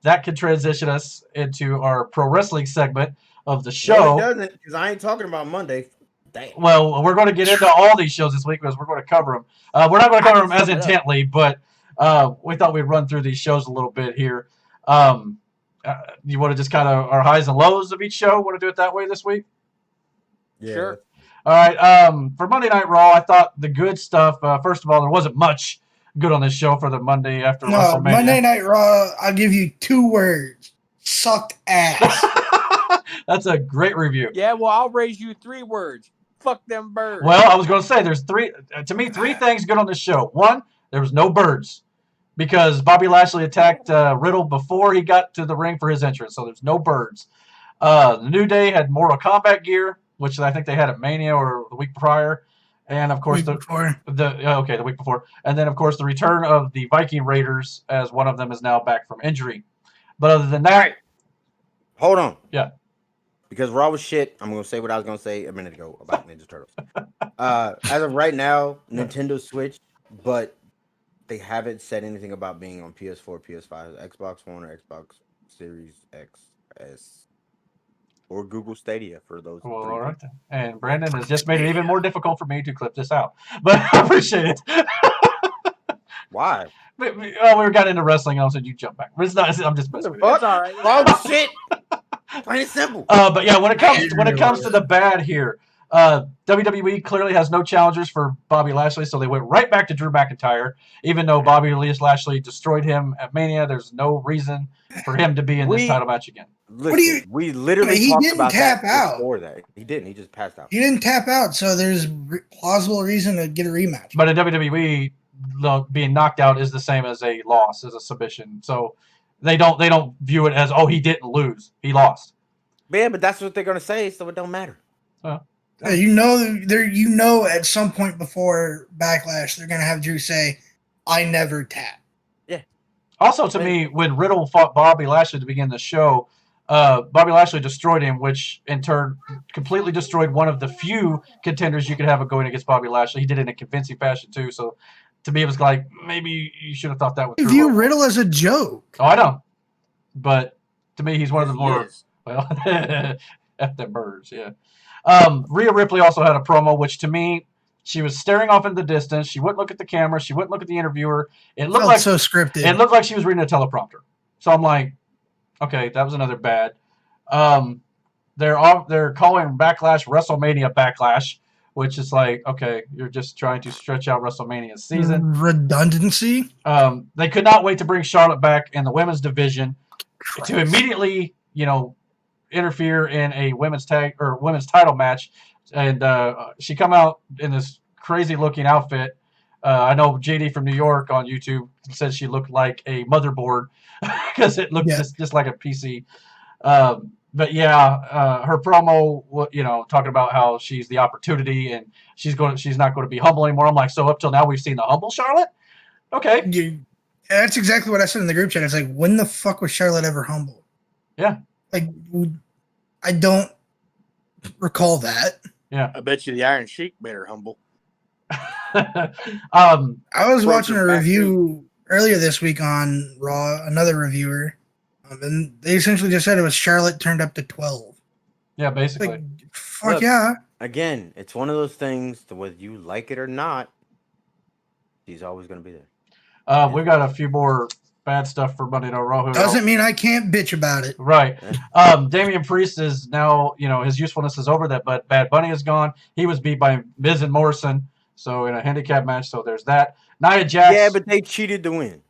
that could transition us into our pro wrestling segment of the show. No, it doesn't, because I ain't talking about Monday. Damn. Well, we're going to get into all these shows this week because we're going to cover them. We're not going to cover them as intently, but we thought we'd run through these shows a little bit here. You want to just kind of our highs and lows of each show? Want to do it that way this week? Yeah. Sure. All right. For Monday Night Raw, I thought the good stuff. First of all, there wasn't much good on this show for the Monday after WrestleMania. Monday Night Raw, I'll give you 2 words. Sucked ass. That's a great review. Yeah, well, I'll raise you 3 words. Fuck them birds. Well, I was going to say there's 3 things good on this show. 1, there was no birds because Bobby Lashley attacked Riddle before he got to the ring for his entrance, so there's no birds. The New Day had Mortal Kombat gear, which I think they had at Mania or the week prior, and of course the week before, and then of course the return of the Viking Raiders as one of them is now back from injury. But other than that, hold on. Yeah. Because Raw was shit, I'm going to say what I was going to say a minute ago about Ninja Turtles. As of right now, Nintendo Switch, but they haven't said anything about being on PS4, PS5, Xbox One, or Xbox Series X, S, or Google Stadia for those. Well, all right then. And Brandon has just made it even more difficult for me to clip this out. But I appreciate it. Why? We got into wrestling and all of a sudden you jump back. It's not, I'm just messing with you. That's all right. Oh, shit. Plain and simple. But yeah, when it comes to the bad here, WWE clearly has no challengers for Bobby Lashley, so they went right back to Drew McIntyre. Even though Bobby Lashley destroyed him at Mania, there's no reason for him to be in this title match again. Listen, we literally he talked didn't about tap that out. before that. He didn't. He just passed out. He didn't tap out, so there's plausible reason to get a rematch. But in WWE, being knocked out is the same as a loss, as a submission. So they don't view it as, oh, he didn't lose, he lost. Yeah, but that's what they're gonna say, so it don't matter. You know, at some point before Backlash, they're gonna have Drew say, "I never tap." Yeah. Also, to me, when Riddle fought Bobby Lashley to begin the show, Bobby Lashley destroyed him, which in turn completely destroyed one of the few contenders you could have going against Bobby Lashley. He did it in a convincing fashion too. So to me, it was like maybe you should have thought that was. You view Riddle as a joke. Oh, I know, but to me, he's one of the more. Well, F them birds, yeah. Rhea Ripley also had a promo, which to me, she was staring off in the distance. She wouldn't look at the camera. She wouldn't look at the interviewer. It looked like so scripted. It looked like she was reading a teleprompter. So I'm like, okay, that was another bad. They're calling Backlash WrestleMania Backlash, which is like, okay, you're just trying to stretch out WrestleMania season. Redundancy. They could not wait to bring Charlotte back in the women's division to immediately, interfere in a women's title match, and she come out in this crazy looking outfit. I know JD from New York on YouTube said she looked like a motherboard because it looked just like a PC. But yeah, her promo, talking about how she's the opportunity and she's not going to be humble anymore. I'm like, so up till now we've seen the humble Charlotte. Okay, that's exactly what I said in the group chat. It's like, when the fuck was Charlotte ever humble? Yeah. Like, I don't recall that. Yeah. I bet you the Iron Sheik made her humble. I was watching a review earlier this week on Raw, another reviewer, and they essentially just said it was Charlotte turned up to 12. Yeah, basically. Like, fuck yeah. Again, it's one of those things that whether you like it or not, she's always going to be there. We got a few more bad stuff for Monday Night Raw. Doesn't mean I can't bitch about it. Right. Damian Priest is now, his usefulness is over. But Bad Bunny is gone. He was beat by Miz and Morrison, so in a handicap match. So there's that. Nia Jax. Yeah, but they cheated to win.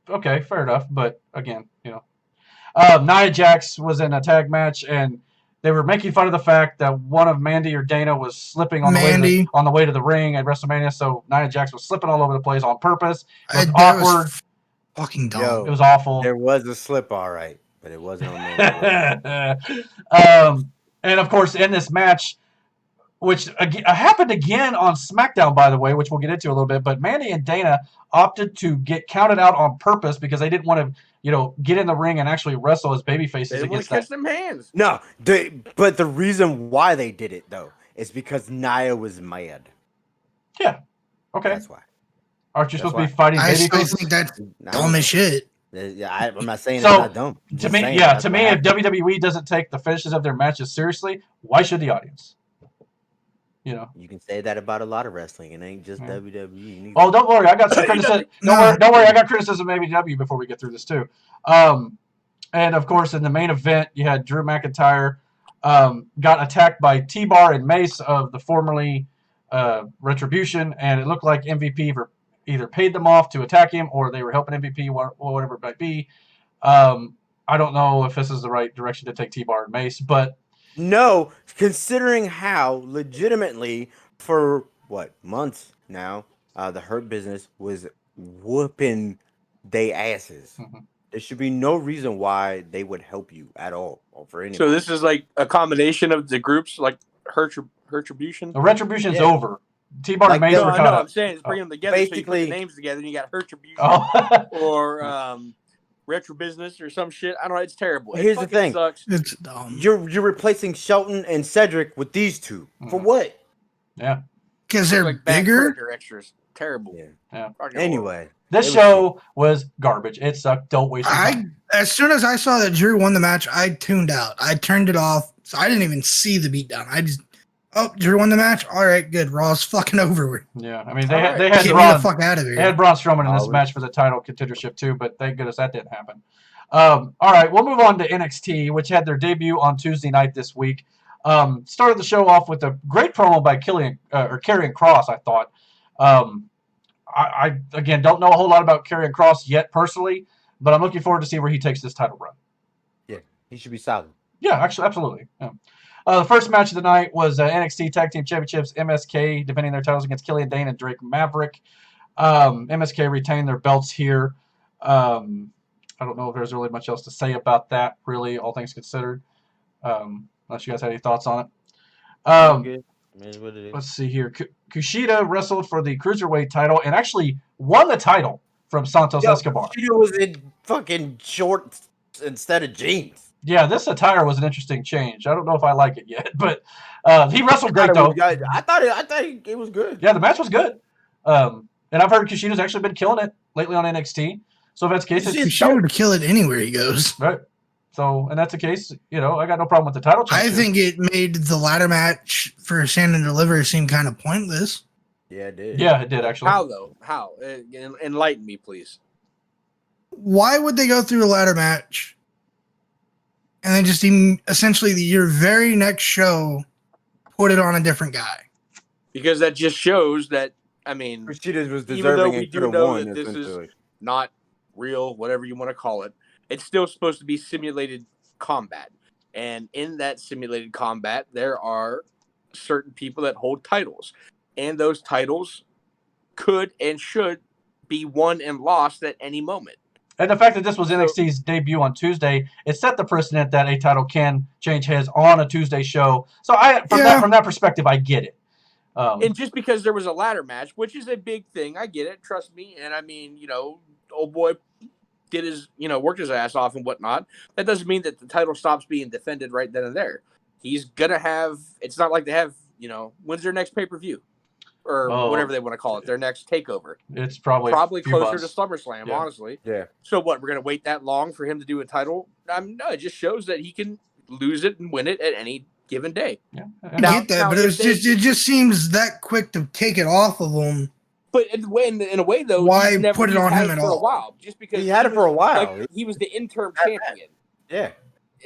Okay, fair enough. But again, Nia Jax was in a tag match, and they were making fun of the fact that one of Mandy or Dana was slipping on the way to the ring at WrestleMania. So Nia Jax was slipping all over the place on purpose. It was awkward. Fucking dumb. It was awful. There was a slip, all right, but it wasn't on me. And of course, in this match, which happened again on SmackDown, by the way, which we'll get into a little bit, but Mandy and Dana opted to get counted out on purpose because they didn't want to, get in the ring and actually wrestle as babyfaces They didn't want against to catch them hands. No, but the reason why they did it though is because Nia was mad. Yeah. Okay. That's why. Aren't you supposed to be fighting I still babyfaces? think that's dumb as shit. I'm not saying So, it's not dumb. I'm To just me, saying yeah, that's to what me, if happened. WWE doesn't take the finishes of their matches seriously, why should the audience? You know. You can say that about a lot of wrestling. It ain't just Yeah. WWE. neither. Oh, don't worry, I got some criticism. No. Don't worry, I got criticism of AEW before we get through this too. And of course, in the main event, you had Drew McIntyre got attacked by T-Bar and Mace of the formerly Retribution, and it looked like MVP either paid them off to attack him or they were helping MVP, or whatever it might be. I don't know if this is the right direction to take T-Bar and Mace, but No, considering how legitimately for what months now, the Hurt Business was whooping they asses. Mhm. There should be no reason why they would help you at all or for anybody. So this is like a combination of the groups, like Retribution. the Retribution's Yeah. over. T-Bar and Like, Mace No, were I kind know. of. I'm saying it's bringing them together. So you put Basically- the names together, and you got Retribution Oh. or Retro Business or some shit. I don't know. It's terrible. It Here's the fucking thing. Sucks. It's dumb. You're replacing Shelton and Cedric with these two. For Mhm. what? Yeah. Because Look they're like bad bigger. Predator extras. Terrible. Yeah. Yeah. Fucking Anyway, This It was show was garbage. It sucked. Don't waste your time. As soon as I saw that Drew won the match, I tuned out. I turned it off. So I didn't even see the beatdown. I just, Drew won the match. All right, good. Raw's fucking over with. Yeah, I mean All right. they had Get me the Braun. fuck out of They here. had Braun Strowman in this Always. match for the title contendership too, but thank goodness that didn't happen. All right, we'll move on to NXT, which had their debut on Tuesday night this week. Started the show off with a great promo by Karrion Kross. I thought. I again don't know a whole lot about Karrion Kross yet personally, but I'm looking forward to see where he takes this title run. he should be solid. Yeah, actually, absolutely. Yeah. The first match of the night was NXT Tag Team Championships. MSK defending their titles against Killian Dane and Drake Maverick. MSK retained their belts here. I don't know if there's really much else to say about that, really, all things considered. Unless you guys had any thoughts on it. Good. It is what it is. Let's see here. Kushida wrestled for the Cruiserweight title and actually won the title from Santos Escobar. She was in fucking shorts instead of jeans. Yeah, this attire was an interesting change. I don't know if I like it yet, but he wrestled great, though. I thought it was good. Yeah, the match was good. And I've heard Kushida's actually been killing it lately on NXT. So if that's the case, He's sure to kill it anywhere he goes. right. So, and that's the case, I got no problem with the title change. I think it made the ladder match for Stand and Deliver seem kind of pointless. Yeah, it did. Yeah, it did actually. How though? How? Enlighten me, please. Why would they go through a ladder match and then just essentially your very next show put it on a different guy? Because that just shows that. I mean, Kushida was Even though deserving we and do could have know won. that this is- essentially. not real, whatever you want to call it. It's still supposed to be simulated combat. And in that simulated combat, there are certain people that hold titles. And those titles could and should be won and lost at any moment. And the fact that this was NXT's debut on Tuesday, it set the precedent that a title can change hands on a Tuesday show. So from that perspective, I get it. And just because there was a ladder match, which is a big thing, I get it, trust me. And I mean, old boy did his, worked his ass off and whatnot. That doesn't mean that the title stops being defended right then and there. He's gonna have. It's not like they have. When's their next pay-per-view, or whatever they want to call it, their next takeover. It's probably Closer to SummerSlam, Yeah. honestly. Yeah. So what? We're gonna wait that long for him to do a title? No, it just shows that he can lose it and win it at any given day. Yeah. I Now- get that, now but if it just seems that quick to take it off of him. But in a way, though, Why he's never put it on had him at for a all? while? Just because He had it for a while. Like, he was the interim champion. Yeah.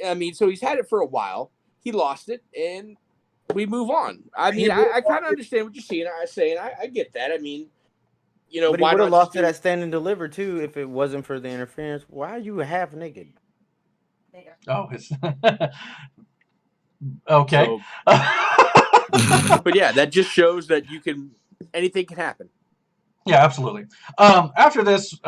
I mean, so he's had it for a while. He lost it, and we move on. I mean, I kind of understand what you're saying. I get that. I mean, But he why would have not lost just it do- at Stand and Deliver too if it wasn't for the interference. Why are you half naked? Oh, it's okay. So, but yeah, that just shows that anything can happen. Yeah, absolutely. After this,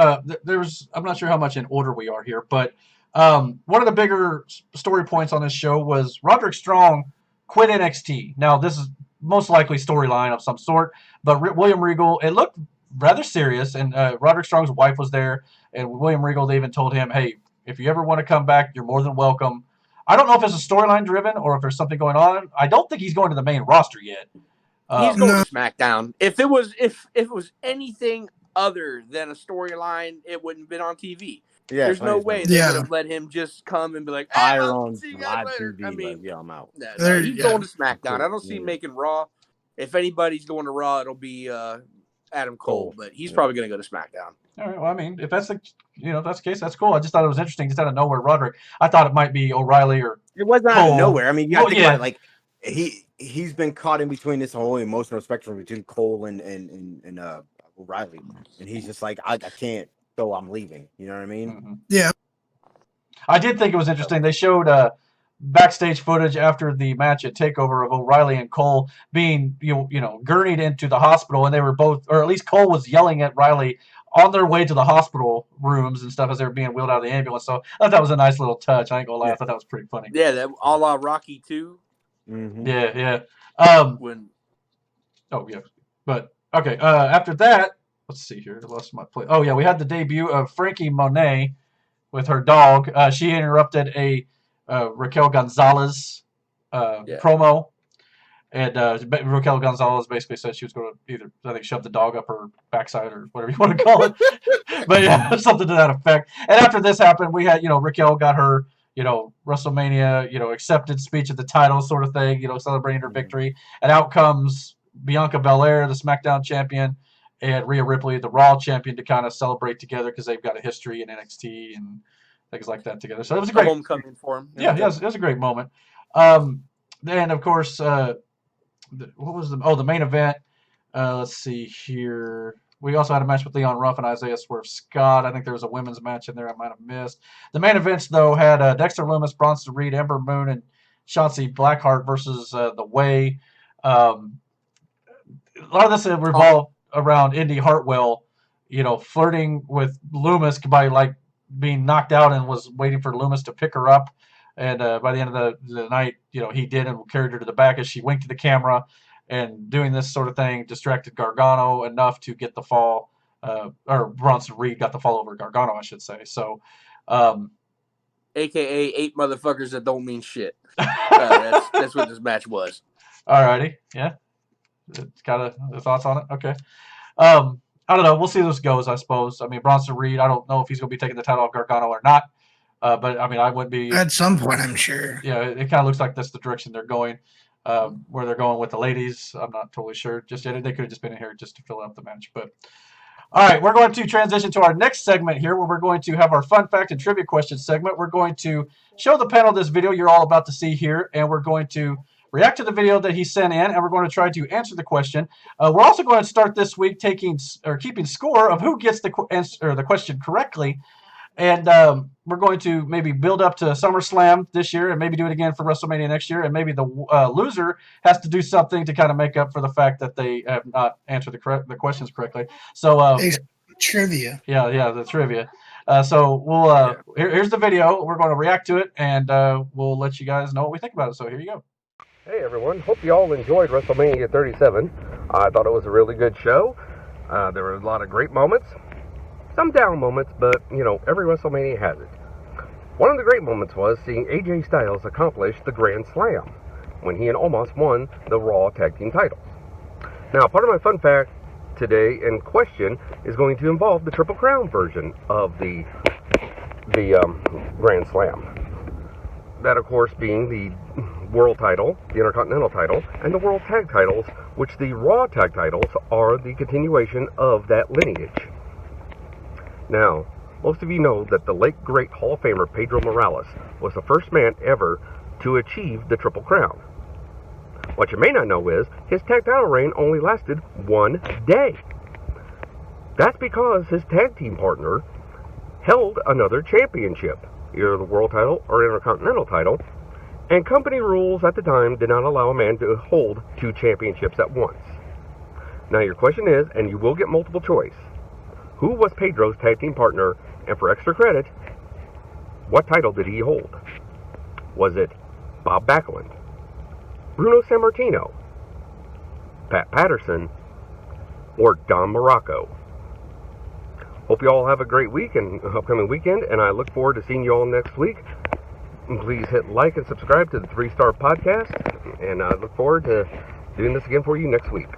there's I'm not sure how much in order we are here, but one of the bigger story points on this show was Roderick Strong quit NXT. Now, this is most likely storyline of some sort, but William Regal, it looked rather serious, and Roderick Strong's wife was there, and William Regal, they even told him, hey, if you ever want to come back, you're more than welcome. I don't know if it's a storyline driven or if there's something going on. I don't think he's going to the main roster yet. He's going No. to SmackDown. If it was anything other than a storyline, it wouldn't have been on TV. Yeah, There's no Flames way never- they Yeah. would have let him just come and be like, Fire I'll on see you guys live later. TV. I mean, like, yeah, I'm out. no, he's Yeah. going to SmackDown. I don't see him Yeah. making Raw. If anybody's going to Raw, it'll be Adam Cole, Cole. but he's Yeah. probably going to go to SmackDown. All right. Well, I mean, if that's the case, that's cool. I just thought it was interesting, just out of nowhere, Roderick. I thought it might be O'Reilly or It was not out Cole. of nowhere. I mean, you got to Well, think yeah. about it. Like he's been caught in between this whole emotional spectrum between Cole and O'Reilly, and he's just like, I can't, so I'm leaving. You know what I mean? Mhm. Yeah. I did think it was interesting. They showed backstage footage after the match at Takeover of O'Reilly and Cole being gurneyed into the hospital, and they were both, or at least Cole was yelling at Riley on their way to the hospital rooms and stuff as they were being wheeled out of the ambulance. So I thought that was a nice little touch. I ain't gonna lie, I thought that was pretty funny. Yeah, that a la Rocky 2. Mm-hmm. Yeah. When Oh yeah, but okay. After that, let's see here. I lost my place. Oh yeah, we had the debut of Frankie Monet with her dog. She interrupted a Raquel Gonzalez promo, and Raquel Gonzalez basically said she was going to either, I think, shove the dog up her backside or whatever you want to call it. But yeah, something to that effect. And after this happened, we had Raquel got her WrestleMania acceptance speech at the title sort of thing, celebrating her victory, and out comes Bianca Belair, the SmackDown champion, and Rhea Ripley, the Raw champion, to kind of celebrate together because they've got a history in NXT and things like that together. So it was a great homecoming for him. Yeah, it was a great moment. Then of course, what was the main event? Let's see here. We also had a match with Leon Ruff and Isaiah Swerve Scott. I think there was a women's match in there I might have missed. The main events, though, had Dexter Lumis, Bronson Reed, Ember Moon, and Shotzi Blackheart versus The Way. A lot of this revolved around Indy Hartwell, flirting with Lumis by being knocked out and was waiting for Lumis to pick her up. And by the end of the night, he did and carried her to the back as she winked to the camera. And doing this sort of thing distracted Gargano enough to get the fall, or Bronson Reed got the fall over Gargano, I should say. So, AKA 8 motherfuckers that don't mean shit. That's what this match was. Alrighty, yeah. It's got the thoughts on it. Okay. I don't know. We'll see how this goes, I suppose. I mean, Bronson Reed, I don't know if he's going to be taking the title off Gargano or not. But I mean, I wouldn't be. At some point, I'm sure. Yeah, it kind of looks like that's the direction they're going. Where they're going with the ladies, I'm not totally sure just yet. They could have just been in here just to fill out the match. But all right, we're going to transition to our next segment here, where we're going to have our fun fact and trivia question segment. We're going to show the panel this video you're all about to see here, and we're going to react to the video that he sent in, and we're going to try to answer the question. We're also going to start this week keeping score of who gets the question correctly. And we're going to maybe build up to SummerSlam this year and maybe do it again for WrestleMania next year. And maybe the loser has to do something to kind of make up for the fact that they have not answered the questions correctly. So trivia. Yeah, the trivia. So we'll here's the video. We're going to react to it, and we'll let you guys know what we think about it. So here you go. Hey everyone, hope you all enjoyed WrestleMania 37. I thought it was a really good show. There were a lot of great moments. Some down moments, but, every WrestleMania has it. One of the great moments was seeing AJ Styles accomplish the Grand Slam when he and Omos won the Raw Tag Team titles. Now, part of my fun fact today and question is going to involve the Triple Crown version of the Grand Slam. That, of course, being the World title, the Intercontinental title, and the World Tag titles, which the Raw Tag titles are the continuation of that lineage. Now, most of you know that the late great Hall of Famer Pedro Morales was the first man ever to achieve the Triple Crown. What you may not know is his tag title reign only lasted 1 day. That's because his tag team partner held another championship, either the World title or Intercontinental title, and company rules at the time did not allow a man to hold 2 championships at once. Now your question is, and you will get multiple choice, who was Pedro's tag team partner, and for extra credit, what title did he hold? Was it Bob Backlund, Bruno Sammartino, Pat Patterson, or Don Morocco? Hope you all have a great week and upcoming weekend, and I look forward to seeing you all next week. Please hit like and subscribe to the 3-Star Podcast, and I look forward to doing this again for you next week.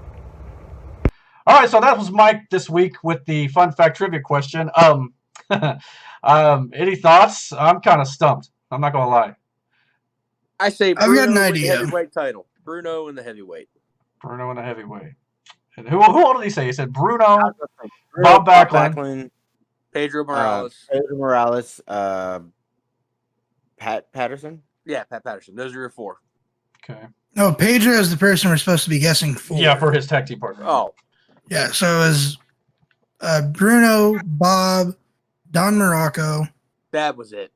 All right, so that was Mike this week with the fun fact trivia question. Any thoughts? I'm kind of stumped. I'm not gonna lie. I say I've got Bruno an with the idea. heavyweight title. Bruno in the heavyweight. Bruno in the heavyweight. And who all did he say? He said Bruno, Bob Bob Backlund. Backlund, Pedro Morales. Pedro Morales, Pat Patterson. Yeah, Pat Patterson. Those are your four. Okay. No, Pedro is the person we're supposed to be guessing for. Yeah, for his tag team partner. Oh, Yeah, so it was Bruno, Bob, Don Morocco, that was it.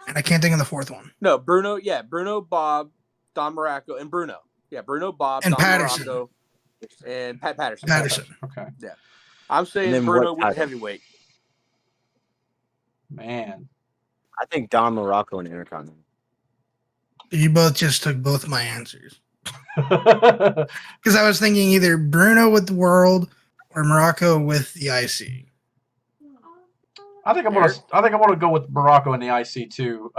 and I can't think of the fourth one. No, Bruno. Yeah, Bruno, Bob, Don Morocco, and Bruno. Yeah, Bruno, Bob, And Don Patterson. Morocco, and Pat Patterson. Patterson. Okay. I'm And saying then Bruno what with the title? heavyweight. Man. I think Don Morocco and Intercontinental. You both just took both my answers. Because I was thinking either Bruno with the World or Morocco with the IC. I think I'm gonna go with Morocco in the IC too.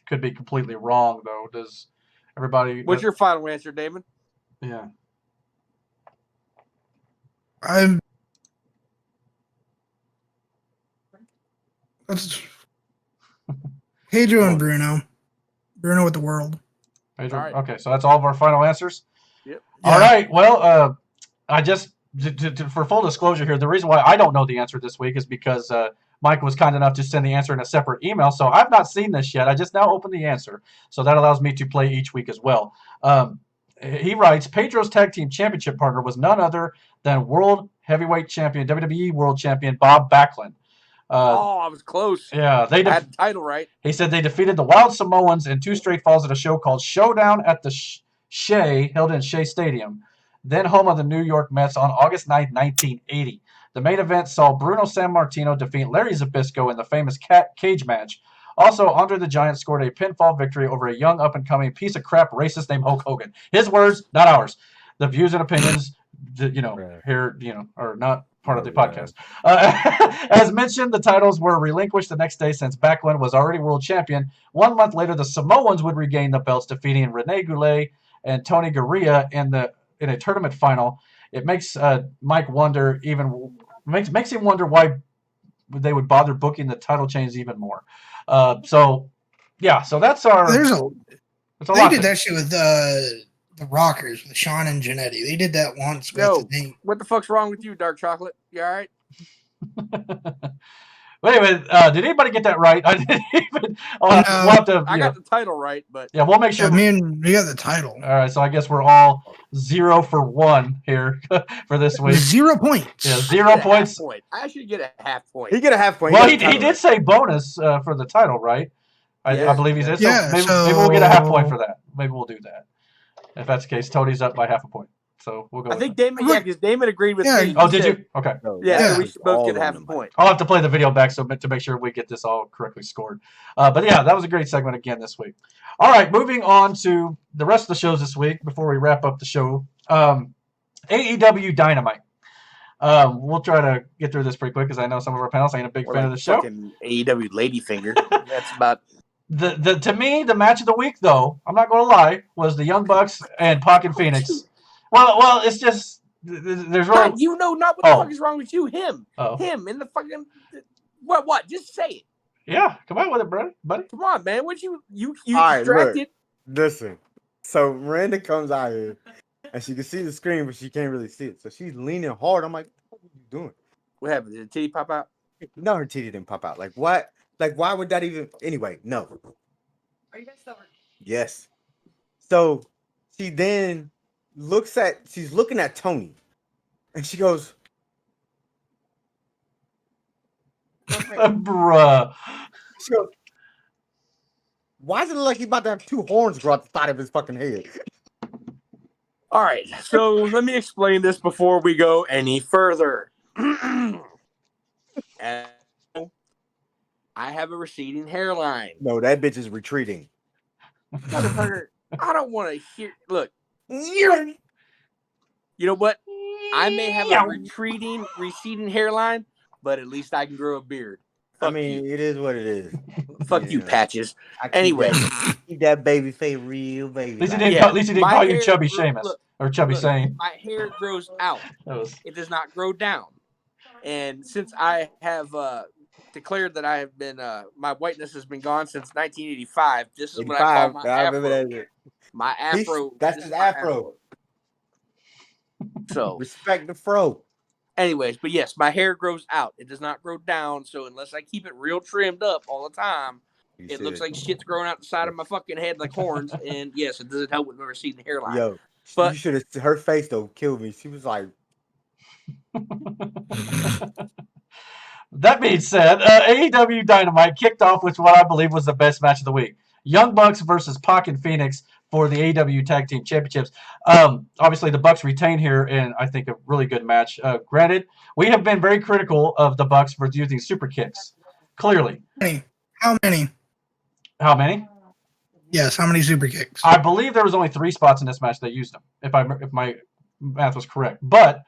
Could be completely wrong though. Does everybody? What's your final answer, Damon? Yeah. That's Pedro and Bruno. Bruno with the World. Pedro? All right. Okay, so that's all of our final answers. Yep. All right. Well, I just for full disclosure here, the reason why I don't know the answer this week is because Mike was kind enough to send the answer in a separate email. So I've not seen this yet. I just now opened the answer, so that allows me to play each week as well. He writes, Pedro's tag team championship partner was none other than World Heavyweight Champion, WWE World Champion Bob Backlund. I was close. Yeah, I had the title right. He said they defeated the Wild Samoans in 2 straight falls at a show called Showdown at the Shea, held in Shea Stadium, then home of the New York Mets on August 9, 1980. The main event saw Bruno Sammartino defeat Larry Zbyszko in the famous cage match. Also, Andre the Giant scored a pinfall victory over a young up-and-coming piece of crap racist named Hulk Hogan. His words, not ours. The views and opinions, here, are not part of the podcast. As mentioned, the titles were relinquished the next day since Backlund was already world champion. 1 month later, the Samoans would regain the belts, defeating Rene Goulet and Tony Garea in a tournament final. It makes Mike wonder makes him wonder why they would bother booking the title change even more. So that's our. They lot did that shit with the Rockers with Sean and Jannetty. They did that once. Yo, what the fuck's wrong with you, Dark Chocolate? You all right? Wait a minute. Did anybody get that right? I didn't even. I got the title right, but yeah, we'll make sure. We got the title. All right, so I guess we're all 0 for 1 here for this week. 0 points. Yeah, 0 points. I should get a half point. He get a half point. Well, he did say bonus for the title, right? I believe he said. Yeah, maybe we'll get a half point for that. Maybe we'll do that. If that's the case, Tony's up by half a point. So we'll go. I think Damon, because Damon agreed with me. Oh, did you? Okay. Yeah, so we should both get a half a point. I'll have to play the video back to make sure we get this all correctly scored. But yeah, that was a great segment again this week. All right, moving on to the rest of the shows this week before we wrap up the show. AEW Dynamite. We'll try to get through this pretty quick because I know some of our panelists ain't a big fan of the show. AEW Ladyfinger. That's about. To me, the match of the week, though, I'm not going to lie, was the Young Bucks and Pac and Phoenix. Well, it's just there's really not what the fuck is wrong with you. Him in the fucking what? Just say it. Yeah, come on with it, buddy. Come on, man. What you right, distracted? Look, listen. So Miranda comes out here, and she can see the screen, but she can't really see it. So she's leaning hard. I'm like, what are you doing? What happened? Did the titty pop out? No, her titty didn't pop out. Like what? Like why would that even? Anyway, no. Are you guys still working? Yes. So she then she's looking at Tony, and she goes, bruh. She goes, why does it look like he's about to have 2 horns grow out the side of his fucking head? All right, so let me explain this before we go any further. I have a receding hairline. No, that bitch is retreating. Motherfucker, I don't want to hear. Look, you know what? I may have a receding hairline, but at least I can grow a beard. It is what it is. Fuck you, Patches. Anyway, keep that baby face real, baby. At least he didn't call you Chubby Seamus or Chubby Sane. My hair grows out. It does not grow down. And since I have declared that I have been my whiteness has been gone since 1985. This is what I 85. call my I remember afro. that. My afro. That's this his is my afro. So, Respect the fro. anyways, but yes, my hair grows out. It does not grow down. So unless I keep it real trimmed up all the time, it looks like shit's growing out the side of my fucking head like horns. And yes, it doesn't help with my receding hairline. Yo, But you should have. Her face though killed me. She was like, That being said, AEW Dynamite kicked off with what I believe was the best match of the week. Young Bucks versus Pac and Phoenix for the AEW Tag Team Championships. Obviously, the Bucks retain here in, I think, a really good match. Granted, we have been very critical of the Bucks for using super kicks. Clearly. How many? How many? Yes, how many super kicks? I believe there was only 3 spots in this match that used them, if my math was correct. But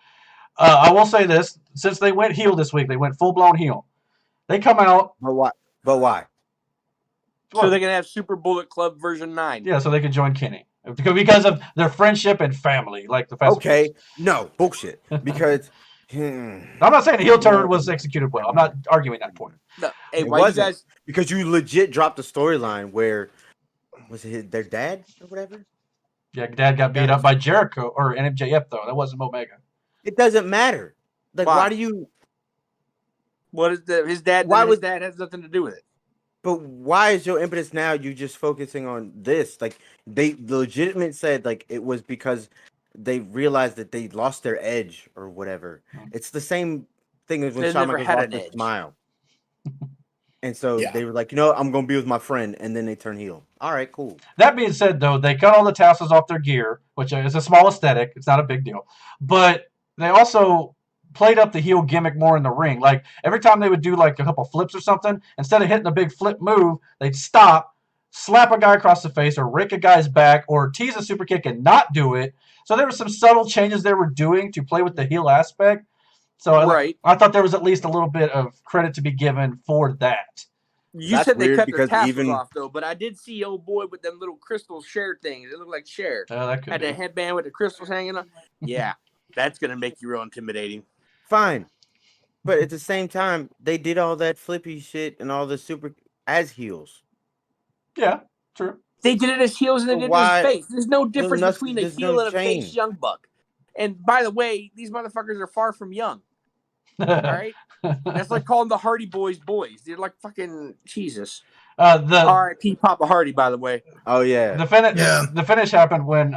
I will say this: since they went heel this week, they went full blown heel. They come out. but why? But why? so they can have Super Bullet Club version 9. Yeah, so they could join Kenny because of their friendship and family, like the Fast and Okay, Furious. no bullshit. Because I'm not saying the heel turn was executed well. I'm not arguing that point. No, hey, it why wasn't, you guys? because you legit dropped a storyline where was it their dad or whatever? Yeah, Dad got beat up by Jericho or MJF though. That wasn't Omega. It doesn't matter. Like, Why? why do you? What is his dad? Why His would- dad has nothing to do with it? But why is your impetus now? You just focusing on this? Like they legitimate said like it was because they realized that they lost their edge or whatever. It's the same thing as when They Shawn never Michaels had lost an his edge. smile. And so Yeah. they were like, you know, I'm gonna be with my friend, and then they turn heel. All right, cool. That being said, though, they cut all the tassels off their gear, which is a small aesthetic. It's not a big deal. But they also played up the heel gimmick more in the ring. Like, every time they would do, like, a couple flips or something, instead of hitting a big flip move, they'd stop, slap a guy across the face, or rake a guy's back, or tease a super kick and not do it. So there were some subtle changes they were doing to play with the heel aspect. So Right. I thought there was at least a little bit of credit to be given for that. You That's said they weird cut their because tassels even- off though, but I did see old boy with them little crystal Cher things. It looked like Cher. That could Had be. the headband with the crystals hanging on. Yeah, that's gonna make you real intimidating. Fine. But at the same time, they did all that flippy shit and all the super as heels. Yeah, true. They did it as heels and they So did why- it as face. There's no difference between a there's heel no and a face change. young buck. And by the way, these motherfuckers are far from young. All right, that's like calling the Hardy Boys boys. They're like fucking Jesus. The R.I.P. Papa Hardy, by the way. Oh yeah. the finish happened when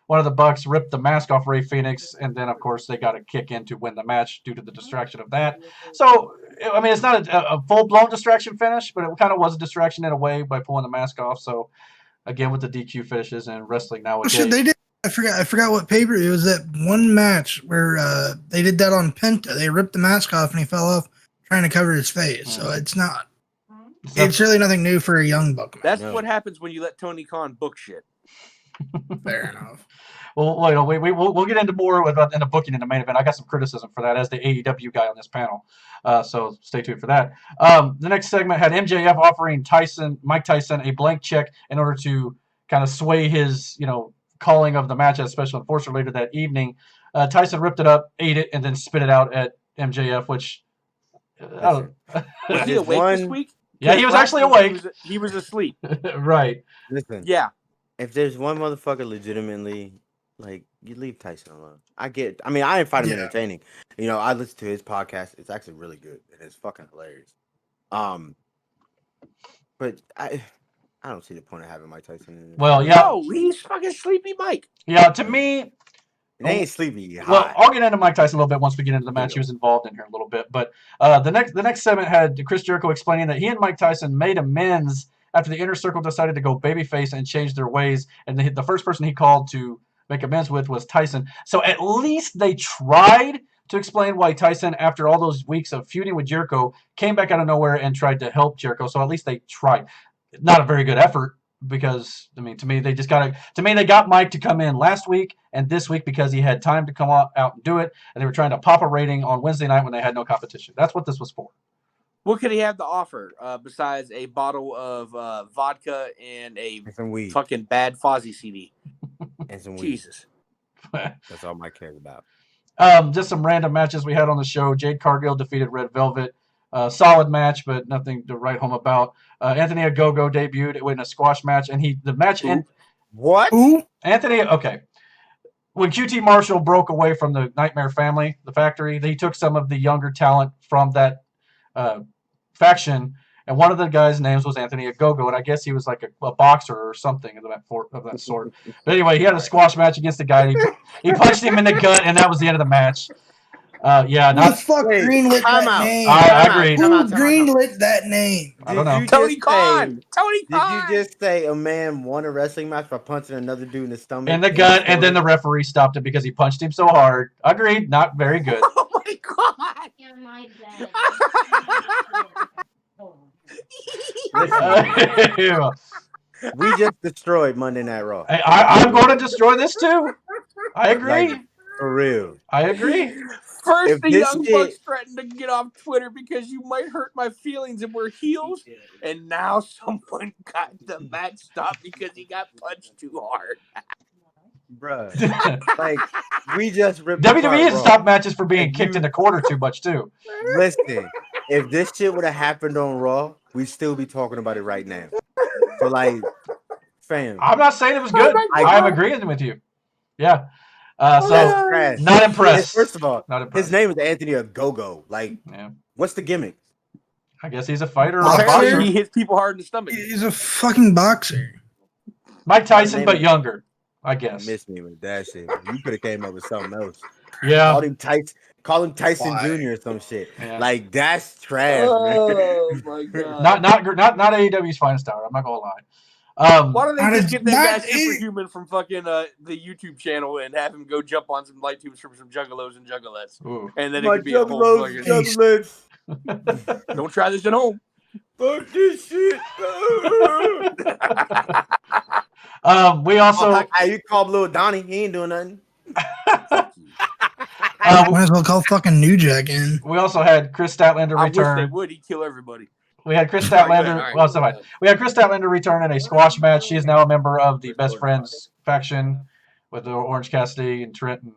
one of the Bucks ripped the mask off Rey Fenix, and then of course they got a kick in to win the match due to the distraction of that. So I mean, it's not a full blown distraction finish, but it kind of was a distraction in a way by pulling the mask off. So again, with the DQ finishes and wrestling nowadays, Shit, they did. I forgot what paper it was. That one match where they did that on Penta. They ripped the mask off and he fell off trying to cover his face. So it's not. It's really nothing new for a young buck. That's No. what happens when you let Tony Khan book shit. Fair enough. Well, we'll get into more about in the booking in the main event. I got some criticism for that as the AEW guy on this panel, so stay tuned for that. The next segment had MJF offering Mike Tyson a blank check in order to kind of sway his, calling of the match as special enforcer later that evening. Tyson ripped it up, ate it, and then spit it out at MJF, which Listen, Was he Just awake this one- week? yeah, he was Last actually week awake. He was asleep. Right. listen. Yeah. If there's one motherfucker legitimately, like, you leave Tyson alone. I didn't find him Yeah. entertaining. I listen to his podcast. It's actually really good and it's fucking hilarious. But I don't see the point of having Mike Tyson in it. Well, yeah, No, he's fucking sleepy Mike. yeah. To me, They ain't sleepy. well, High. I'll get into Mike Tyson a little bit once we get into the match. He was involved in here a little bit, but the next segment had Chris Jericho explaining that he and Mike Tyson made amends after the Inner Circle decided to go babyface and change their ways, and the first person he called to make amends with was Tyson. So at least they tried to explain why Tyson, after all those weeks of feuding with Jericho, came back out of nowhere and tried to help Jericho. So at least they tried. Not a very good effort. Because to me, they got Mike to come in last week and this week because he had time to come out and do it, and they were trying to pop a rating on Wednesday night when they had no competition. That's what this was for. What could he have to offer besides a bottle of vodka and a And some weed. fucking bad Fozzy CD? And some weed. Jesus. That's all Mike cares about. Just some random matches we had on the show. Jade Cargill defeated Red Velvet. Solid match, but nothing to write home about. Anthony Ogogo debuted in a squash match, and the match ended. What? Who? Anthony, okay. When QT Marshall broke away from the Nightmare Family, the factory, he took some of the younger talent from that faction, and one of the guys' names was Anthony Ogogo, and I guess he was like a boxer or something of that sort. But anyway, he had a squash match against the guy, and he punched him in the gut, and that was the end of the match. Who the fuck Wait, greenlit time that out. name? I agreed. Who greenlit that name? I don't know. Tony Khan. Tony Did Khan. you just say a man won a wrestling match by punching another dude in the stomach? In the gut, and then the referee stopped it because he punched him so hard. Agreed. Not very good. Oh my god. Ew. We just destroyed Monday Night Raw. I'm going to destroy this too. I agree. Like, for real. I agree. First, If the this Young shit- Bucks threatened to get off Twitter because you might hurt my feelings and we're heels. And now someone got the match stopped because he got punched too hard. Bruh. Like, we just ripped WWE apart has Raw. stopped matches for being And kicked you- in the quarter too much too. Listen, if this shit would have happened on Raw, we'd still be talking about it right now. So, like, fam. I'm not saying it was good. my I'm God. agreeing with you. Yeah. That's So trash. not impressed. First of all, Not impressed. his name is Anthony Ogogo. Like, Yeah. what's the gimmick? I guess he's a fighter or a Boxer? Apparently, boxer. he hits people hard in the stomach. He's a fucking boxer. Mike Tyson, name but is- younger, I You guess. missed me with that shit. You could have came up with something else. Yeah. Call him Tyson Why? Jr. or some shit. Yeah. Like, that's trash, man. Oh my god. Not AEW's finest hour. I'm not gonna lie. Why don't they That just is get that not guy it. Superhuman from fucking the YouTube channel and have him go jump on some light tubes from some juggalos and juggalettes? Ooh. And then it My could be a whole juggalos, fucking... juggalets. Don't try this at home. Fuck this shit. We also Hey, you call Lil Donnie. He ain't doing nothing. Might as well call fucking New Jack in. we also had Chris Statlander I wish they return. would. He'd kill everybody. We had Chris All right, go ahead, Statlander. all right, Well, go so fine. ahead. We had Chris Statlander return in a squash match. She is now a member of the Best Friends faction with the Orange Cassidy and Trent and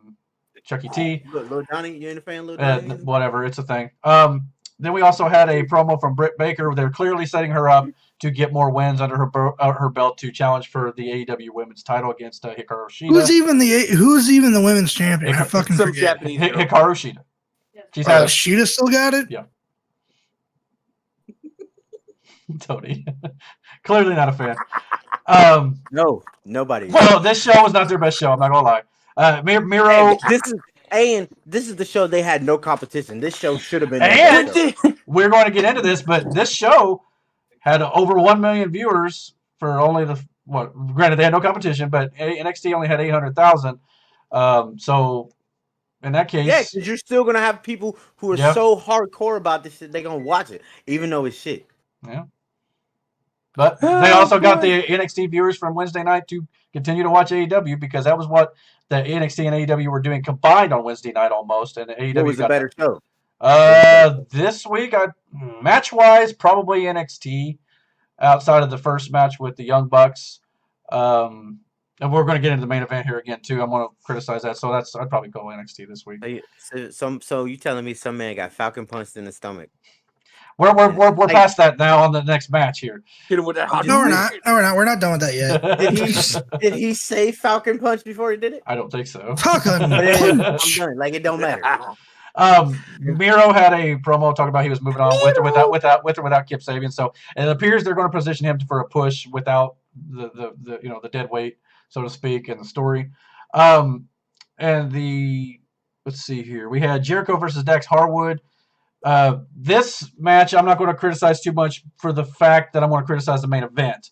Chucky T. Look, Lil Donnie, you ain't a fan of Lil Donnie? Whatever, it's a thing. Then we also had a promo from Britt Baker. They're clearly setting her up to get more wins under her belt to challenge for the AEW Women's Title against Hikaru Shida. Who's even the women's champion? I fucking Some forget. Japanese girl. Hikaru Shida. She's had Sheeta still got it? Tony. Clearly not a fan. No, nobody. Well, this show was not their best show. I'm not gonna lie. Miro. This is the show they had no competition. This show should have been. And- their best show. We're going to get into this, but this show had over 1 million viewers for only granted they had no competition, but NXT only had 800,000. So in that case, Yeah, because you're still gonna have people who are Yeah. so hardcore about this shit, they're gonna watch it, even though it's shit. yeah. But they also got the NXT viewers from Wednesday night to continue to watch AEW because that was what the NXT and AEW were doing combined on Wednesday night almost, and AEW What was the got better show? this week, match-wise, probably NXT outside of the first match with the Young Bucks. And we're going to get into the main event here again, too. I'm going to criticize that. So I'd probably go NXT this week. So you telling me some man got Falcon punched in the stomach? We're past that now on the next match here. Hit him with that hot No, we're not. No, we're not. We're not done with that yet. Did he say Falcon punch before he did it? I don't think so. Falcon But then, I'm punch. done. Like, it don't matter. Miro had a promo talking about he was moving on with or without Kip Sabian. So it appears they're going to position him for a push without the dead weight, so to speak, in the story. Let's see here. We had Jericho versus Dax Harwood. This match, I'm not going to criticize too much for the fact that I'm going to criticize the main event.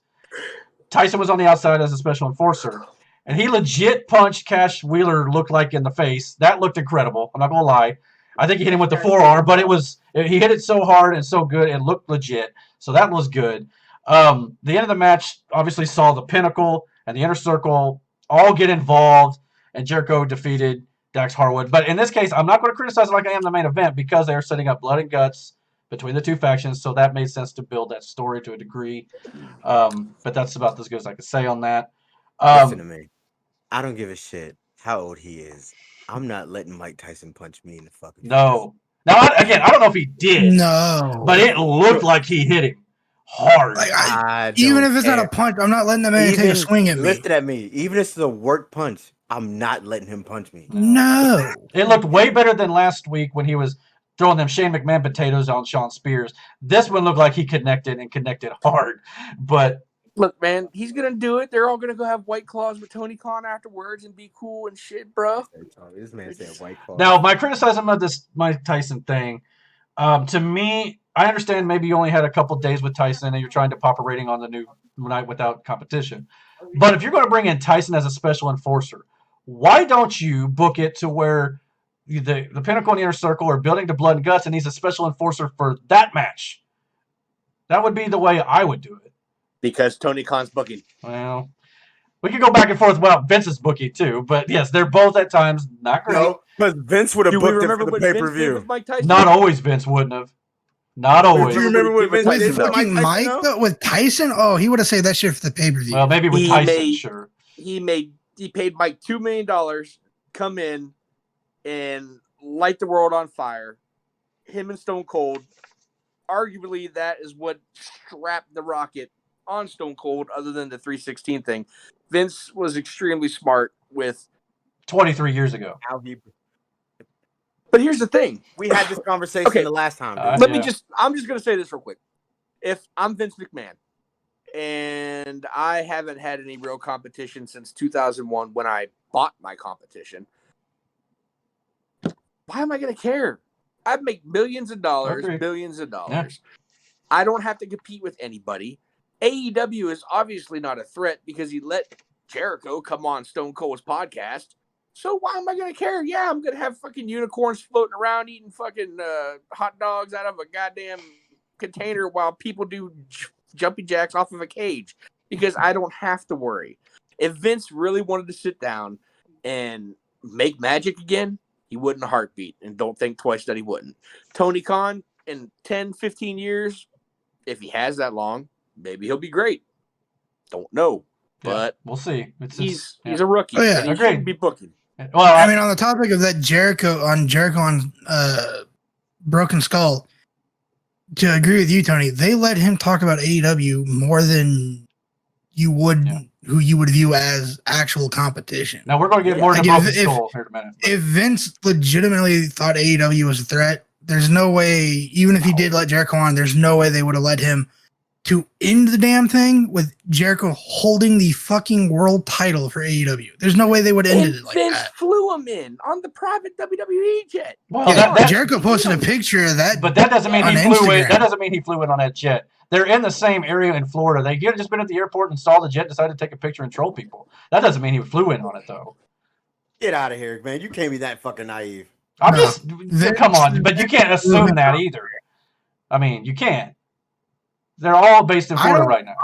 Tyson was on the outside as a special enforcer, and he legit punched Cash Wheeler, looked like, in the face. That looked incredible. I'm not going to lie. I think he hit him with the forearm, but he hit it so hard and so good, it looked legit. So that was good. The end of the match obviously saw the Pinnacle and the Inner Circle all get involved, and Jericho defeated Dax Harwood. But in this case, I'm not going to criticize it like I am the main event because they are setting up blood and guts between the two factions, so that made sense to build that story to a degree. But that's about as good as I could say on that. Listen to me. I don't give a shit how old he is. I'm not letting Mike Tyson punch me in the fucking face. No. Now, I don't know if he did, No. but it looked like he hit him hard. Like, even if it's not a punch, I'm not letting the man take a swing at me. Listen at me. Even if it's a work punch, I'm not letting him punch me. No. It looked way better than last week when he was throwing them Shane McMahon potatoes on Shawn Spears. This one looked like he connected hard. But look, man, he's gonna do it. They're all gonna go have White Claws with Tony Khan afterwards and be cool and shit, bro. This man said White Claw. now, my criticism of this Mike Tyson thing, to me, I understand maybe you only had a couple days with Tyson and you're trying to pop a rating on the new Night Without Competition. But if you're going to bring in Tyson as a special enforcer, why don't you book it to where the Pinnacle and the Inner Circle are building to blood and guts and he's a special enforcer for that match? That would be the way I would do it. Because Tony Khan's booking. Well, we could go back and forth about Vince's booking too, but yes, they're both at times not great. No, because Vince would have Do we booked it remember for the what pay Vince per did view. with Mike Tyson? Not always Vince wouldn't have. Not always. Do you remember what Vince With did With to fucking Mike Mike, Tyson? though, with Tyson, oh, he would have saved that shit for the pay-per-view. Well, maybe with He Tyson, made- sure. He paid Mike $2 million, come in and light the world on fire. Him and Stone Cold. Arguably, that is what strapped the rocket on Stone Cold, other than the 316 thing. Vince was extremely smart with. 23 years ago. How he- But here's the thing. We had this conversation Okay. the last time. Let Yeah. me I'm just going to say this real quick. If I'm Vince McMahon and I haven't had any real competition since 2001 when I bought my competition, why am I going to care? I make millions of dollars, Agreed. billions of dollars. I don't have to compete with anybody. AEW is obviously not a threat because he let Jericho come on Stone Cold's podcast. So why am I going to care? Yeah, I'm going to have fucking unicorns floating around eating fucking hot dogs out of a goddamn container while people do jumping jacks off of a cage because I don't have to worry. If Vince really wanted to sit down and make magic again, he wouldn't a heartbeat, and don't think twice that he wouldn't. Tony Khan, in 10, 15 years, if he has that long, maybe he'll be great. Don't know, but we'll see. he's a rookie. Oh, yeah. And he Agreed. shouldn't be booking. Well, I mean, on the topic of that Jericho on Broken Skull, to agree with you, Tony, they let him talk about AEW more than you would, who you would view as actual competition. now we're going to get more Like, into Broken if- Skull here in a minute. If Vince legitimately thought AEW was a threat, there's no way, even if he did let Jericho on, there's no way they would have let him to end the damn thing with Jericho holding the fucking world title for AEW. There's no way they would have ended it like Vince that. flew him in on the private WWE jet. Well, Yeah, that- Jericho posted a picture of that. but that doesn't mean on he flew in. Instagram. That doesn't mean he flew in on that jet. They're in the same area in Florida. They could have just been at the airport and saw the jet, decided to take a picture and troll people. That doesn't mean he flew in on it, though. Get out of here, man. You can't be that fucking naive. I'm No. just come on, but you can't assume that either. I mean, you can't. They're all based in Florida right now.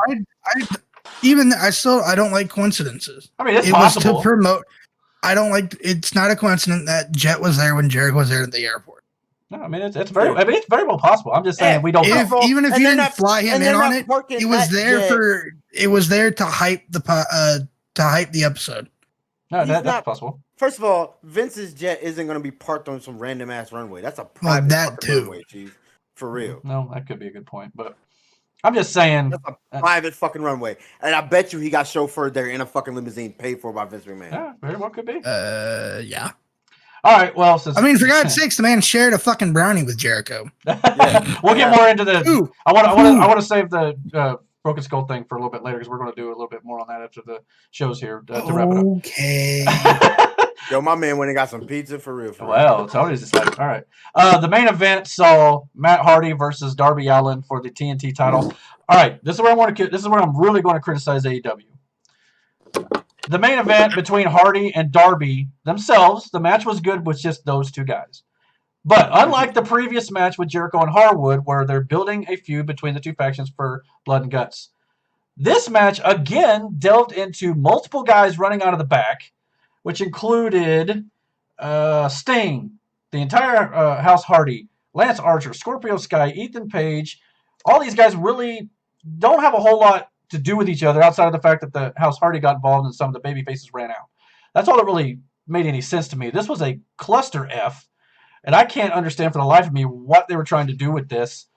I don't like coincidences. I mean, it's It was possible. to promote. I don't like. It's not a coincidence that Jet was there when Jericho was there at the airport. No, I mean, it's very well possible. I'm just saying Yeah, we don't If, know. even if And you they're didn't not- fly him and in they're on not it, parking it was that there jet. for. It was there to hype the episode. No, he's that's not- possible. First of all, Vince's jet isn't going to be parked on some random ass runway. That's a private that fucking too. runway, chief. For real. No, that could be a good point, but I'm just saying. That's a private fucking runway. And I bet you he got chauffeured there in a fucking limousine paid for by Vince McMahon. Yeah, very well could be. Yeah. All right, well, since I mean, for God's sakes, the man shared a fucking brownie with Jericho. we'll get more into the. Ooh. I want to save the Broken Skull thing for a little bit later because we're going to do a little bit more on that after the shows here to wrap it up. Okay. Yo, my man went and got some pizza for real. Well, Tony's just like, all right. The main event saw Matt Hardy versus Darby Allin for the TNT title. All right, this is where I'm really going to criticize AEW. The main event between Hardy and Darby themselves, the match was good with just those two guys. But unlike the previous match with Jericho and Harwood, where they're building a feud between the two factions for blood and guts, this match again delved into multiple guys running out of the back, which included Sting, the entire House Hardy, Lance Archer, Scorpio Sky, Ethan Page. All these guys really don't have a whole lot to do with each other outside of the fact that the House Hardy got involved and some of the baby faces ran out. That's all that really made any sense to me. This was a cluster F. and I can't understand for the life of me what they were trying to do with this.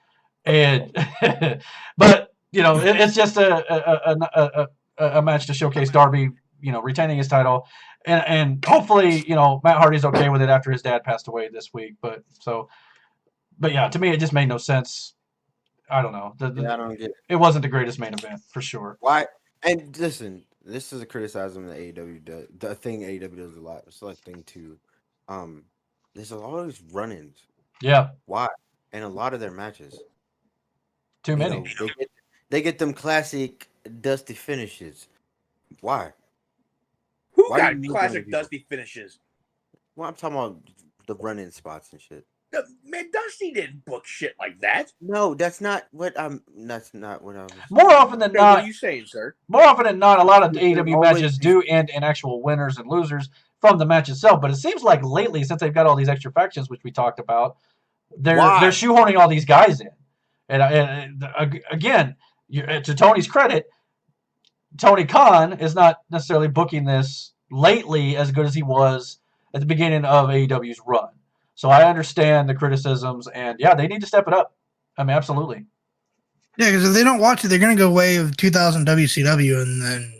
And but it's just a match to showcase Darby, retaining his title, and hopefully Matt Hardy's okay with it after his dad passed away this week. But yeah, to me it just made no sense. I don't know. I don't get it. It wasn't the greatest main event for sure. Why? And listen, this is a criticism that AEW does. The thing AEW does a lot. It's like thing too. There's always run-ins. Yeah. Why? And a lot of their matches. Too many. They get them classic dusty finishes. Why? Who Why got you need classic people? Dusty finishes? Well, I'm talking about the run-in spots and shit. Man, Dusty didn't book shit like that. No, that's not what I'm. That's not what I was. More often than What not, are you saying, sir? more often than not, a lot of AEW always matches do end in actual winners and losers from the match itself. But it seems like lately, since they've got all these extra factions, which we talked about, they're shoehorning all these guys in. And again, to Tony's credit, Tony Khan is not necessarily booking this lately as good as he was at the beginning of AEW's run. So I understand the criticisms, and yeah, they need to step it up. I mean, absolutely. Yeah, because if they don't watch it, they're going to go way of 2000 WCW and then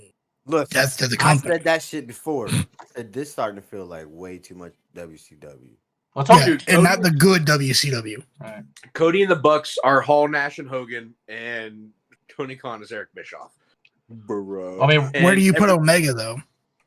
Look, death to the I company. said that shit before. I said this starting to feel like way too much WCW. Well, Yeah, and not the good WCW. Right. Cody and the Bucks are Hall, Nash, and Hogan, and Tony Khan is Eric Bischoff. Bro. I mean, Where do you put Omega, though?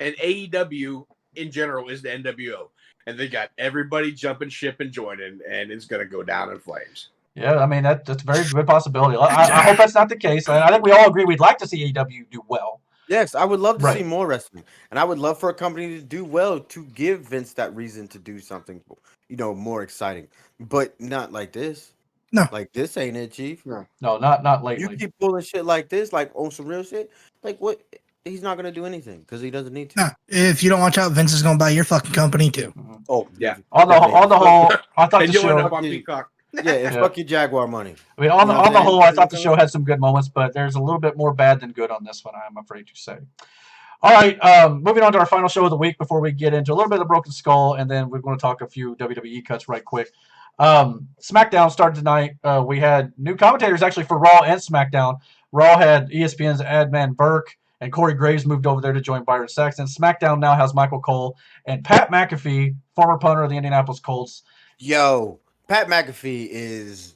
And AEW in general is the NWO. And they got everybody jumping ship and joining, and it's going to go down in flames. yeah, I mean, that's a very good possibility. I hope that's not the case. I think we all agree we'd like to see AEW do well. Yes, I would love to Right. see more wrestling, and I would love for a company to do well to give Vince that reason to do something, more exciting. But not like this. No. Like this ain't it, Chief. No. No, not You lately. keep pulling shit like this, like on some real shit. Like what? He's not gonna do anything because he doesn't need to. No, if you don't watch out, Vince is going to buy your fucking company, too. Oh, yeah. On the whole, I thought And the you end up show. on Peacock. Yeah, and Yeah. fuck your Jaguar money. I mean, on You know what the I'm whole, I saying? thought the show had some good moments, but there's a little bit more bad than good on this one, I'm afraid to say. All right, moving on to our final show of the week before we get into a little bit of Broken Skull, and then we're going to talk a few WWE cuts right quick. Smackdown started tonight. We had new commentators actually for Raw and Smackdown. Raw had ESPN's Adman Burke, and Corey Graves moved over there to join Byron Saxton. Smackdown now has Michael Cole and Pat McAfee, former punter of the Indianapolis Colts. Yo, Pat McAfee is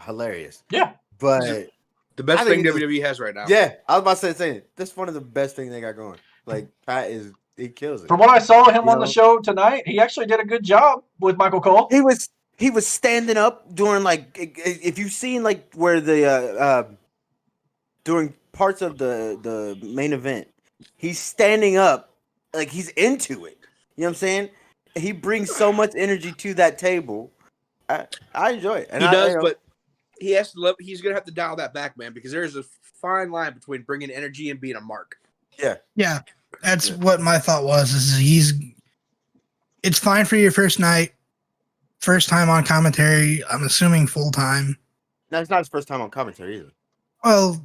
hilarious. Yeah. But The best I think thing it's- WWE has right now. yeah, I was about to say that's one of the best things they got going. Like Pat he kills it. From what I saw him on the know? show tonight, he actually did a good job with Michael Cole. He was standing up during if you've seen where the during parts of the main event, he's standing up like he's into it. You know what I'm saying? He brings so much energy to that table. I enjoy it. And He does, you know, but he has to. He's gonna have to dial that back, man, because there is a fine line between bringing energy and being a mark. Yeah, that's what my thought was. It's fine for your first night, first time on commentary. I'm assuming full time. no, it's not his first time on commentary either. Well,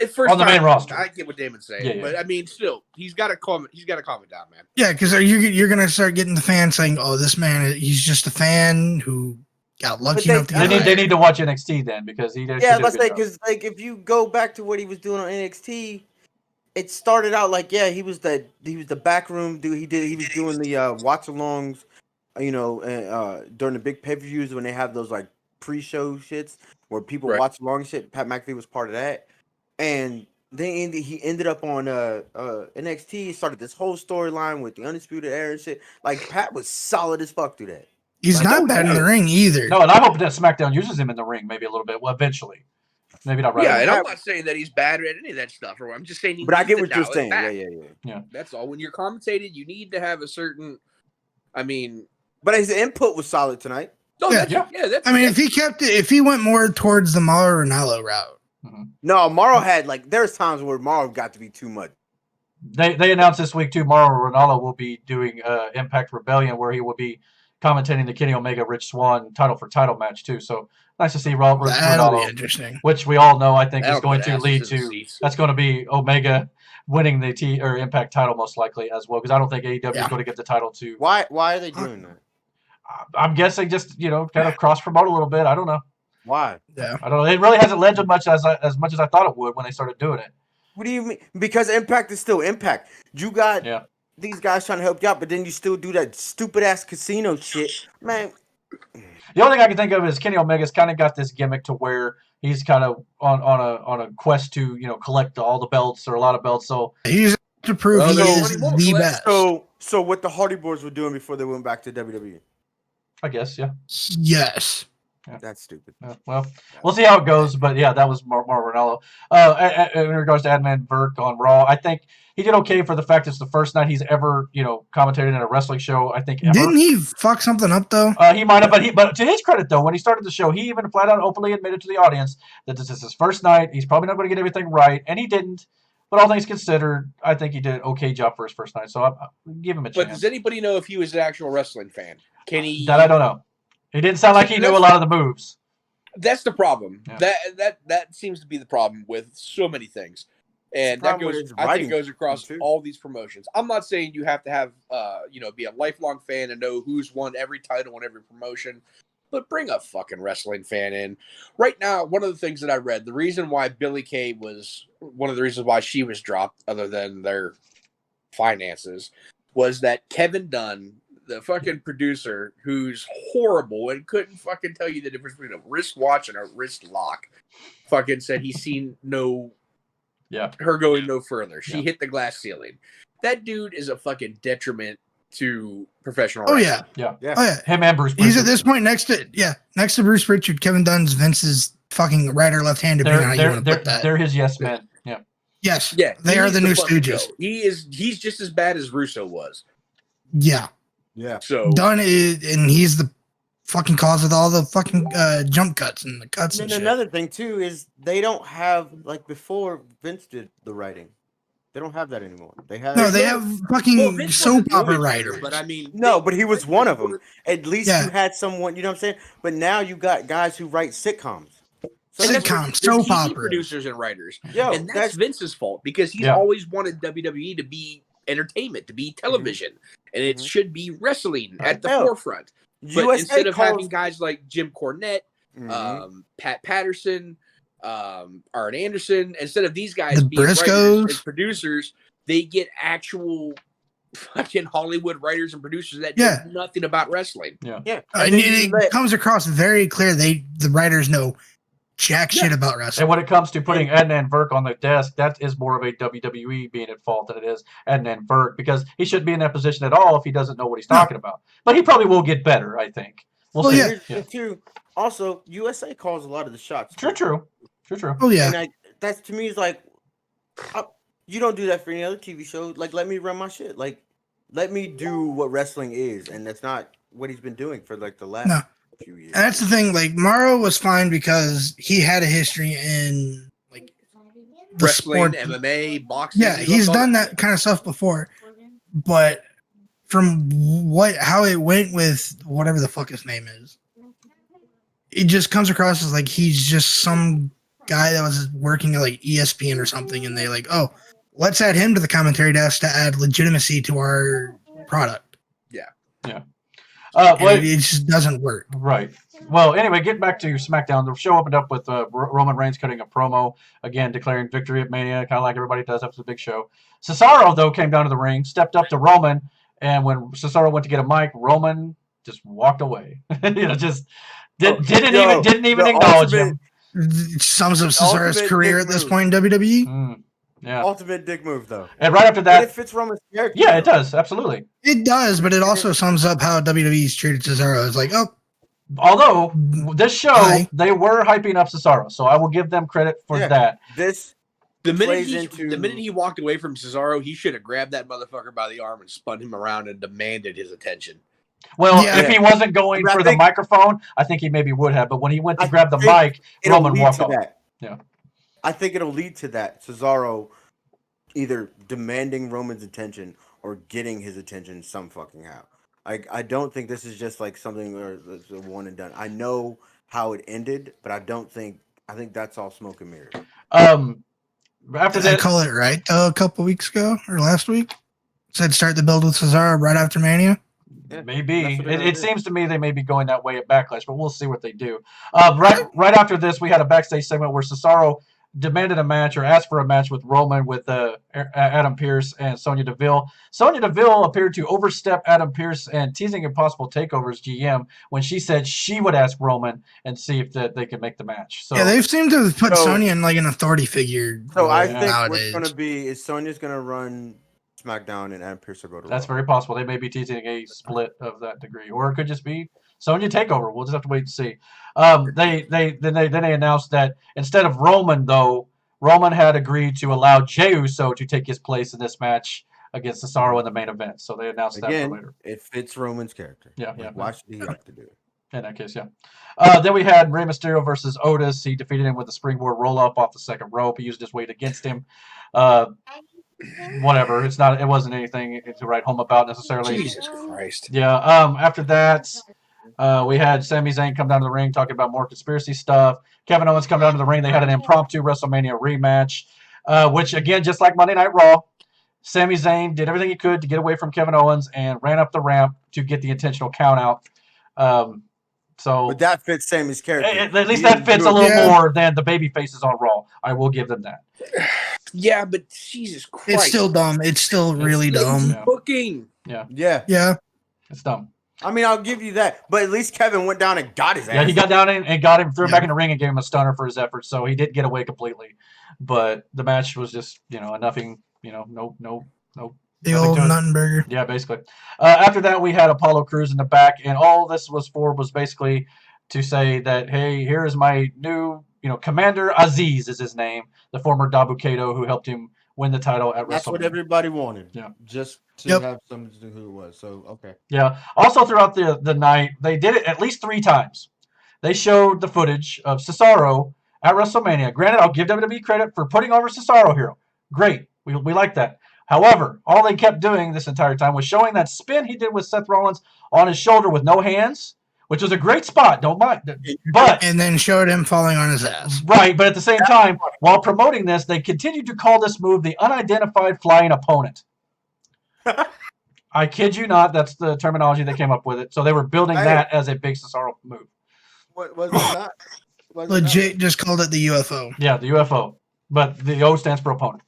At first On the main time, roster. I get what Damon's saying, Yeah, yeah. but I mean, still, he's got to calm it down, man. yeah, because you're gonna start getting the fans saying, "Oh, this man, he's just a fan who got lucky they- enough to They get need, hired." they need to watch NXT then because he did. Yeah, he did a let's good say job. because if you go back to what he was doing on NXT, it started out he was the backroom dude. He was doing the watch alongs, during the big pay-per-views when they have those pre-show shits where people Right. watch along shit. Pat McAfee was part of that, and then he ended up on NXT. He started this whole storyline with the Undisputed Era and shit. Like Pat was solid as fuck through that. He's not bad in the ring either. No, and I hope that SmackDown uses him in the ring maybe a little bit. Well, eventually, maybe not right Yeah, away. and I'm not saying that he's bad at any of that stuff. Or I'm just saying, But I needs get to what you're dial it saying. back. Yeah. That's all. When you're commentating, you need to have a certain. I mean, But his input was solid tonight. no, Yeah. that's I mean, if he went more towards the Mauro Ranallo route, No, Morrow had there's times where Morrow got to be too much. They announced this week too. Mauro Ranallo will be doing Impact Rebellion, where he will be commentating the Kenny Omega Rich Swann title for title match too. So nice to see Robert that'll be Ranallo, interesting. which we all know I think is That'll going put to asses lead in the to. seats. That's going to be Omega winning the Impact title most likely as well, because I don't think AEW is Yeah. going to get the title to. Why are they doing that? I'm guessing just kind of cross promote a little bit. I don't know. Why? Yeah. I don't know. It really hasn't led to much as much as I thought it would when they started doing it. What do you mean? Because Impact is still Impact. You got Yeah. these guys trying to help you out, but then you still do that stupid ass casino shit, man. The only thing I can think of is Kenny Omega's kind of got this gimmick to where he's kind of on a quest to collect all the belts or a lot of belts. So He's to prove Well, he there's is one more the collect- best. So what the Hardy Boys were doing before they went back to WWE? I guess Yes. That's stupid. Well, we'll see how it goes. But yeah, that was Mauro Ranallo. In regards to Adnan Burke on Raw, I think he did okay for the fact it's the first night he's ever commentated in a wrestling show. I think ever. Didn't he fuck something up though? He might have, but to his credit though, when he started the show, he even flat out openly admitted to the audience that this is his first night. He's probably not going to get everything right, and he didn't. But all things considered, I think he did an okay job for his first night. So I'll give him a But chance. does anybody know if he was an actual wrestling fan? Can he? That I don't know. He didn't sound like he knew a lot of the moves. That's the problem. Yeah. That seems to be the problem with so many things, and The that problem with goes. his I think writing, it goes across too. all these promotions. I'm not saying you have to have, be a lifelong fan and know who's won every title in every promotion, but bring a fucking wrestling fan in. Right now, one of the things that I read, the reason why Billie Kay was one of the reasons why she was dropped, other than their finances, was that Kevin Dunn, the fucking producer, who's horrible and couldn't fucking tell you the difference between a wristwatch and a wrist lock, fucking said he's seen her going no further. She hit the glass ceiling. That dude is a fucking detriment to professional Oh wrestling. yeah. Yeah. Oh yeah. Him and Bruce. He's at this point next to Bruce Pritchard. Kevin Dunn's Vince's fucking right or left hand, depending on how you want to put that. They're his yes men. Yeah. Yes. Yeah, They are he's the new fucking Stooges. goat. He's just as bad as Russo was. Yeah. Yeah. So Dunn is, and he's the fucking cause of all the fucking jump cuts and the cuts and And shit. another thing too is they don't have, like before Vince did the writing. They don't have that anymore. They have No, they have fucking Vince soap wasn't the only opera writer, writers. but I mean, No, but he was one of them. At least Yeah. you had someone, you know what I'm saying? But now you got guys who write sitcoms. So Sitcoms, they're soap TV operas. producers and writers, Yo, and that's Vince's fault because he's always wanted WWE to be entertainment, to be television, and it should be wrestling at the forefront. But USA instead of calls- having guys like Jim Cornette, Pat Patterson, Arn Anderson, instead of these guys The being writers Briscoes. and producers, they get actual fucking Hollywood writers and producers that know nothing about wrestling. Yeah. And it comes across very clear the writers know jack shit about wrestling. And when it comes to putting Adnan Burke on the desk, that is more of a WWE being at fault than it is Adnan Burke, because he shouldn't be in that position at all if he doesn't know what he's talking about. But he probably will get better, I think. We'll see. Here's the thing, too. Also, USA calls a lot of the shots. True. Oh yeah. And that's to me is like, you don't do that for any other TV show. Like, let me run my shit. Like, let me do what wrestling is, and that's not what he's been doing for like the last few years. And that's the thing. Like Mauro was fine because he had a history in like the Wrestling, sport. MMA, boxing. Yeah, he's done that kind of stuff before. But from how it went with whatever the fuck his name is, it just comes across as like he's just some guy that was working at like ESPN or something, and they like, oh, let's add him to the commentary desk to add legitimacy to our product. Yeah. It just doesn't work. Right. Well, anyway, getting back to SmackDown, the show opened up with Roman Reigns cutting a promo, again declaring victory at Mania, kind of like everybody does after the big show. Cesaro, though, came down to the ring, stepped up to Roman, and when Cesaro went to get a mic, Roman just walked away. Just didn't even acknowledge him. It sums up Cesaro's career at this point in WWE. Yeah. Ultimate dick move, though. And right after that, it fits Roman's character. Yeah, it does. Absolutely. It does, but it also sums up how WWE's treated Cesaro. It's like, although this show, they were hyping up Cesaro, so I will give them credit for that. The minute he walked away from Cesaro, he should have grabbed that motherfucker by the arm and spun him around and demanded his attention. Well, if he wasn't going for the microphone, I think he maybe would have. But when he went to grab the mic, Roman walked off. Yeah. I think it'll lead to that. Cesaro either demanding Roman's attention or getting his attention some fucking how. I don't think this is just like something where it's a one and done. I know how it ended, but I think that's all smoke and mirrors. After that, I call it right a couple weeks ago or last week. Said start the build with Cesaro right after Mania. Yeah, Maybe. that's what they're It gonna do. seems to me they may be going that way at Backlash, but we'll see what they do. Right after this, we had a backstage segment where Cesaro demanded a match or asked for a match with Roman with Adam Pearce and Sonya Deville. Sonya Deville appeared to overstep Adam Pearce and teasing impossible takeovers GM when she said she would ask Roman and see if they could make the match. So Yeah, they've seemed to have put So- Sonya in like an authority figure. So I role think nowadays. what's gonna be is Sonya's gonna run SmackDown and Adam Pearce will go to that's Raw. very possible. They may be teasing a split of that degree, or it could just be Sonya takeover. We'll just have to wait and see. Then they announced that instead of Roman, though, Roman had agreed to allow Jey Uso to take his place in this match against Cesaro in the main event. So they announced that for Again, later. it fits Roman's character. Yeah, Like, yeah. why should he have to do it? In that case, yeah. Then we had Rey Mysterio versus Otis. He defeated him with a springboard roll-up off the second rope. He used his weight against him. Whatever. It wasn't anything to write home about necessarily. Jesus Christ. Yeah. After that, we had Sami Zayn come down to the ring talking about more conspiracy stuff. Kevin Owens come down to the ring. They had an impromptu WrestleMania rematch, which again, just like Monday Night Raw, Sami Zayn did everything he could to get away from Kevin Owens and ran up the ramp to get the intentional count out. But that fits Sammy's character. At least He that didn't fits do a it. little Yeah. more than the baby faces on Raw. I will give them that. Yeah, but Jesus Christ. It's still dumb. It's still really dumb. Yeah. Booking. Yeah. Yeah. It's dumb. I mean, I'll give you that. But at least Kevin went down and got his ass. Yeah, he got down and got him, threw him Yeah. back in the ring and gave him a stunner for his efforts. So he didn't get away completely. But the match was just, a nothing, no. The nothing old to it. nut and burger. Yeah, basically. After that, we had Apollo Crews in the back, and all this was basically to say that, hey, here is my new, Commander Aziz is his name, the former Dabu Kato who helped him win the title at That's what WrestleMania. everybody wanted. Yeah. Just to Yep. have something to do who it was. So, okay. Yeah. Also, throughout the night, they did it at least 3 times. They showed the footage of Cesaro at WrestleMania. Granted, I'll give WWE credit for putting over Cesaro here. Great. We like that. However, all they kept doing this entire time was showing that spin he did with Seth Rollins on his shoulder with no hands, which was a great spot. Don't mind. But And then showed him falling on his ass. right, but at the same time, while promoting this, they continued to call this move the unidentified flying opponent. I kid you not, that's the terminology they came up with it. So they were building Hey. that as a big Cesaro move. What was it not? Was it Legit just called it the UFO. Yeah, the UFO. But the O stands for opponent.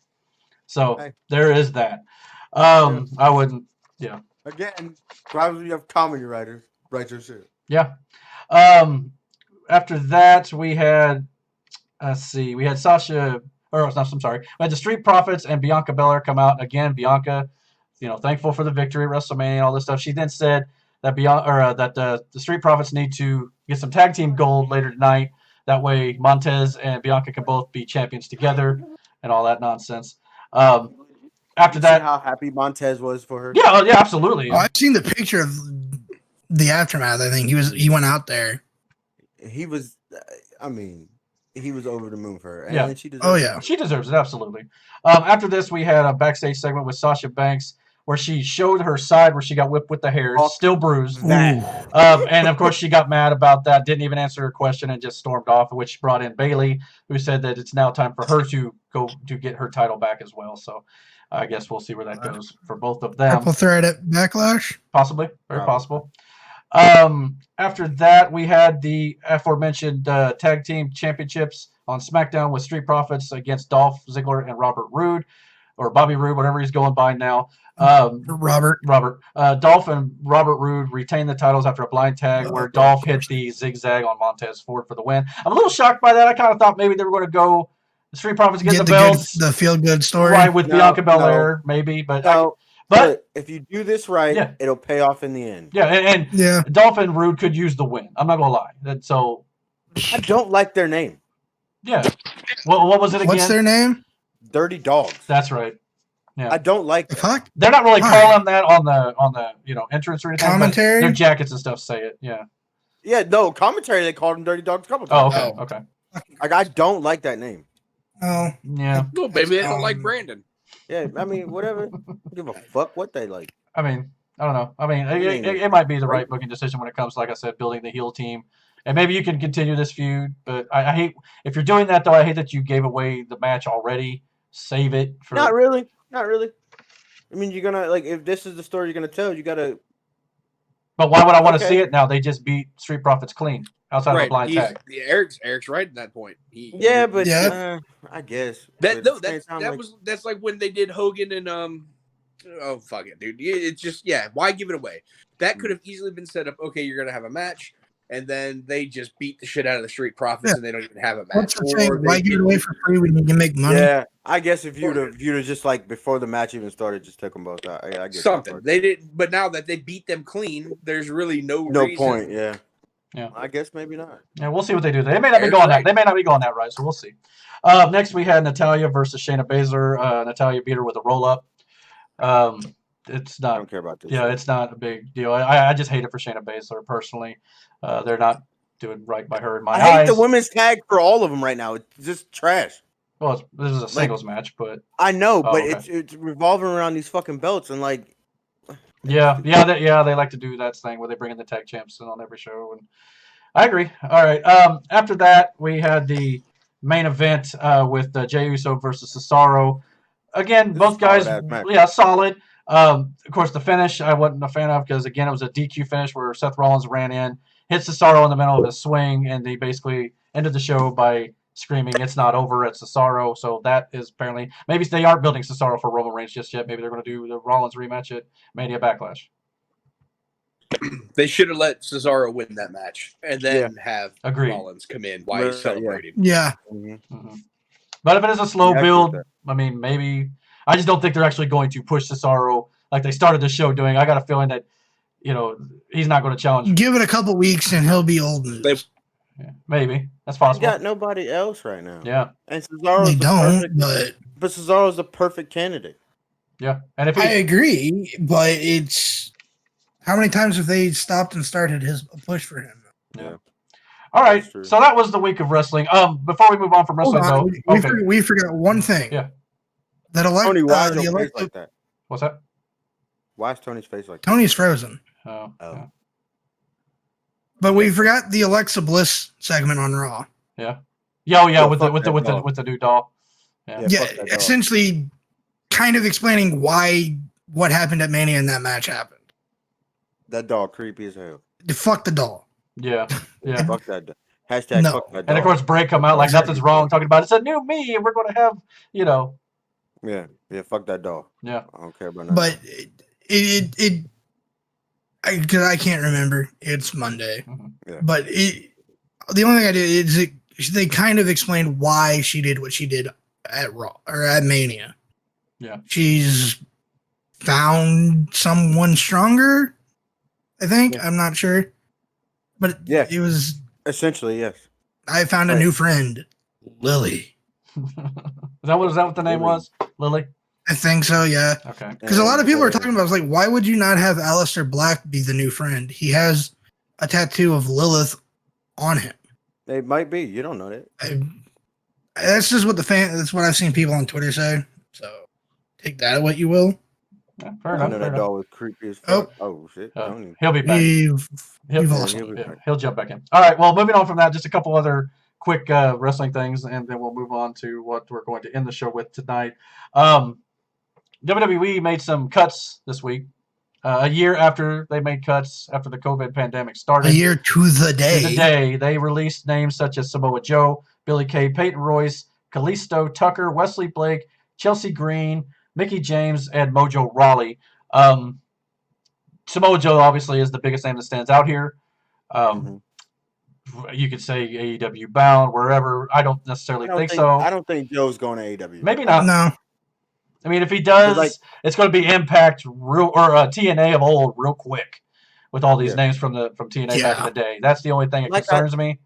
So Hey. there is that. I wouldn't, not? Again, probably you have comedy writers. Write your shit. yeah. After that, we had, we had Sasha, I'm sorry. We had the Street Profits and Bianca Belair come out. Again, Bianca, thankful for the victory at WrestleMania and all this stuff. She then said that the Street Profits need to get some tag team gold later tonight. That way Montez and Bianca can both be champions together and all that nonsense. After You see that, how happy Montez was for her. yeah, absolutely. Oh, I've seen the picture of the aftermath. I think he went out there. He was. He was over the moon for her. And Yeah. she deserved Oh it. yeah. She deserves it, absolutely. After this, we had a backstage segment with Sasha Banks where she showed her side where she got whipped with the hair, Fuck still bruised. that. And of course, she got mad about that, didn't even answer her question, and just stormed off, which brought in Bayley, who said that it's now time for her to go to get her title back as well. So I guess we'll see where that goes for both of them. Triple threat at Backlash. Possibly. Very Probably. possible. After that, we had the aforementioned tag team championships on SmackDown with Street Profits against Dolph Ziggler and Robert Rood, or Bobby Roode, whatever he's going by now. Robert. Dolph and Robert Roode retained the titles after a blind tag where Dolph hit the zigzag on Montez Ford for the win. I'm a little shocked by that. I kind of thought maybe they were going to go the Street Profits get the belts the feel good story. right with No, Bianca Belair, maybe, but No, but if you do this right, Yeah. it'll pay off in the end. yeah, and Yeah. Dolph and Roode could use the win. I'm not gonna lie. So I don't like their name. yeah, what was it again? What's their name? Dirty Dogs. That's right. I don't like The that. fuck? They're not really Why? calling that on the entrance or anything. but Commentary? their jackets and stuff say it. Yeah. Yeah, no, commentary, they called them Dirty Dogs a couple Oh, times. okay, okay. Like, I don't like that name. Oh, Yeah. Well, maybe they don't like Brandon. Yeah, I mean, whatever. Give a fuck what they like. I mean, I don't know. I mean, it might be the right booking decision when it comes, like I said, building the heel team. And maybe you can continue this feud, but I hate if you're doing that though. I hate that you gave away the match already. Save it for Not really. Not really. I mean, you're gonna, like, if this is the story you're gonna tell, you gotta But why would I want to Okay. see it now? They just beat Street Profits clean outside of a blind tag. Eric's right at that point. Yeah, but Yeah. I guess That But no, at the same time, that's like when they did Hogan and oh fuck it, dude. It's just why give it away? That could have easily been set up. Okay, you're gonna have a match, and then they just beat the shit out of the Street Profits, and they don't even have a match. What's the saying? Why give it away for free when you can make money? Yeah, I guess if you'd have just like before the match even started, just took them both out. I guess something they did, but now that they beat them clean, there's really no reason. point. Yeah. Yeah. I guess maybe not. Yeah, we'll see what they do. They may not be going that. They may not be going that right. So we'll see. Next, we had Natalia versus Shayna Bazer. Natalia beat her with a roll up. It's not. I don't care about this. Yeah, it's not a big deal. I just hate it for Shayna Baszler personally. They're not doing right by her in my eyes. I hate the women's tag for all of them right now. It's just trash. Well, this is a singles match, but I know, but okay. it's revolving around these fucking belts and like. Yeah, they like to do that thing where they bring in the tag champs on every show, and I agree. All right. After that, we had the main event with Jey Uso versus Cesaro. Again, both guys, solid. Of course, the finish I wasn't a fan of because again it was a DQ finish where Seth Rollins ran in, hit Cesaro in the middle of his swing, and they basically ended the show by screaming, "It's not over, it's Cesaro." So that is apparently maybe they aren't building Cesaro for Roman Reigns just yet. Maybe they're going to do the Rollins rematch at Mania Backlash. They should have let Cesaro win that match and then have Rollins come in while he's celebrating. Yeah. Mm-hmm. But if it is a slow build, I mean, maybe I just don't think they're actually going to push Cesaro like they started the show doing. I got a feeling that he's not going to challenge. Give it a couple weeks and he'll be old news. Yeah, maybe that's possible. They got nobody else right now. Yeah, and Cesaro's they don't. But Cesaro's the perfect candidate. Yeah, and if I agree, but it's how many times have they stopped and started his push for him? Yeah. All right, so that was the week of wrestling. Before we move on from wrestling, though, we forgot one thing. Yeah, that Tony, why is your face like that? What's that? Why is Tony's face like that? Tony's frozen. Oh. Yeah. But we forgot the Alexa Bliss segment on Raw. Yeah. Yeah. Oh, yeah. With the new doll. Yeah. Essentially, kind of explaining what happened at Mania in that match happened. That doll creepy as hell. Fuck the doll. Yeah. Yeah. Fuck that doll. Hashtag no. fuck that doll. And of course, Bray come out like nothing's wrong, talking about it's a new me, and we're going to have, Yeah. Fuck that doll. Yeah. I don't care about that. But because I can't remember. It's Monday. Mm-hmm. Yeah. But the only thing I did is they kind of explained why she did what she did at Raw or at Mania. Yeah. She's found someone stronger, I think. Yeah. I'm not sure. But it was essentially, yes. I found a new friend, Lily. Is that what the name was? Lily? I think so, yeah. Okay. Because a lot of people are talking about, I was like, why would you not have Aleister Black be the new friend? He has a tattoo of Lilith on him. They might be. You don't know that. That's just what that's what I've seen people on Twitter say. So take that what you will. Yeah, fair enough. That dog was creepy as fuck. Oh shit. He'll be back. He'll jump back in. All right. Well, moving on from that, just a couple other quick wrestling things, and then we'll move on to what we're going to end the show with tonight. WWE made some cuts this week. A year after they made cuts after the COVID pandemic started. A year to the day. They released names such as Samoa Joe, Billy Kay, Peyton Royce, Kalisto, Tucker, Wesley Blake, Chelsea Green, Mickie James, and Mojo Rawley. Samoa Joe obviously is the biggest name that stands out here. You could say AEW bound, wherever. I don't necessarily think so. I don't think Joe's going to AEW. Maybe not. No. I mean, if he does, it's going to be Impact or TNA of old real quick with all these names from TNA back in the day. That's the only thing that concerns me.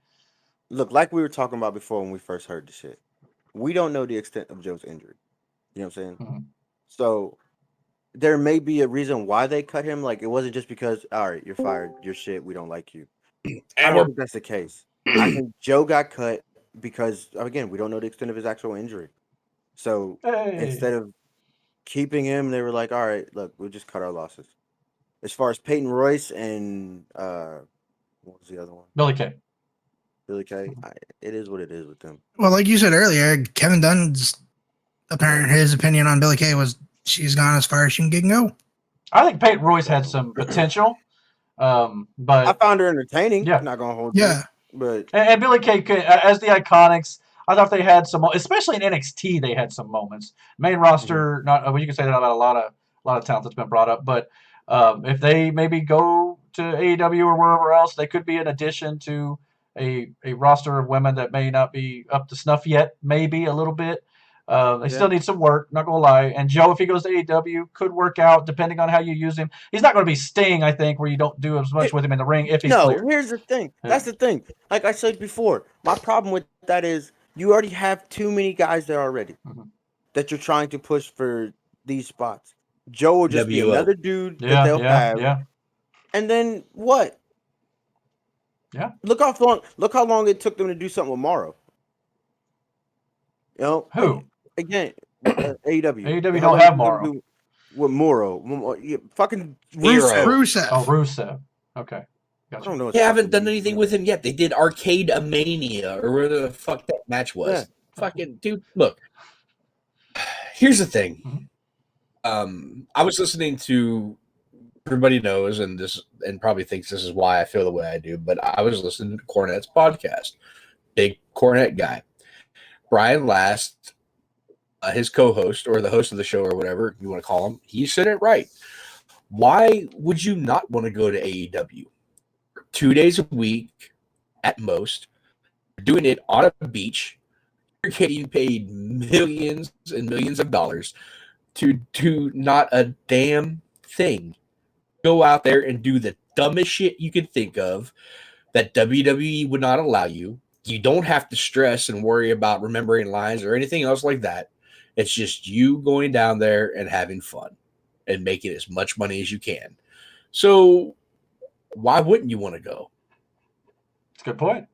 Look, like we were talking about before when we first heard the shit, we don't know the extent of Joe's injury. You know what I'm saying? Mm-hmm. So there may be a reason why they cut him. Like, it wasn't just because, all right, you're fired, you're shit, we don't like you. I don't think that's the case. I think Joe got cut because, again, we don't know the extent of his actual injury. So instead of keeping him, they were like, all right, look, we'll just cut our losses. As far as Peyton Royce and what was the other one? Billy Kay. It is what it is with them. Well, like you said earlier, Kevin Dunn's his opinion on Billy Kay was she's gone as far as she can go. I think Peyton Royce had some potential. But I found her entertaining. Yeah. Not gonna hold you. Yeah. But and Billy Kay could, as the Iconics, I thought they had some, especially in NXT, they had some moments. Main roster, not well, you can say that about a lot of talent that's been brought up, but if they maybe go to AEW or wherever else, they could be an addition to a roster of women that may not be up to snuff yet, maybe a little bit. They still need some work, not gonna lie. And Joe, if he goes to AEW, could work out depending on how you use him. He's not going to be Sting, I think, where you don't do as much with him in the ring if he's no, clear. here's the thing. Yeah. That's the thing. Like I said before, my problem with that is you already have too many guys there already that you're trying to push for these spots. Joe will just be WO. another dude that they'll have. Yeah. And then what? Yeah. Look how long it took them to do something with Morrow. You know? Who? Again, AEW. AEW don't have Morrow. With Morrow. Fucking Hero. Rusev. Oh, Rusev. Okay. I Gotcha. don't know. They haven't done anything with him yet. They did Arcade Mania or whatever the fuck that match was. Yeah. Fucking dude, look. Here's the thing. I was listening to, everybody knows and probably thinks this is why I feel the way I do, but I was listening to Cornette's podcast. Big Cornette guy. Brian Last, his co-host or the host of the show or whatever you want to call him, he said it right. Why would you not want to go to AEW? 2 days a week at most, doing it on a beach. You're getting paid millions and millions of dollars to do not a damn thing. Go out there and do the dumbest shit you can think of that WWE would not allow you. You don't have to stress and worry about remembering lines or anything else like that. It's just you going down there and having fun and making as much money as you can. So why wouldn't you want to go? It's a good point.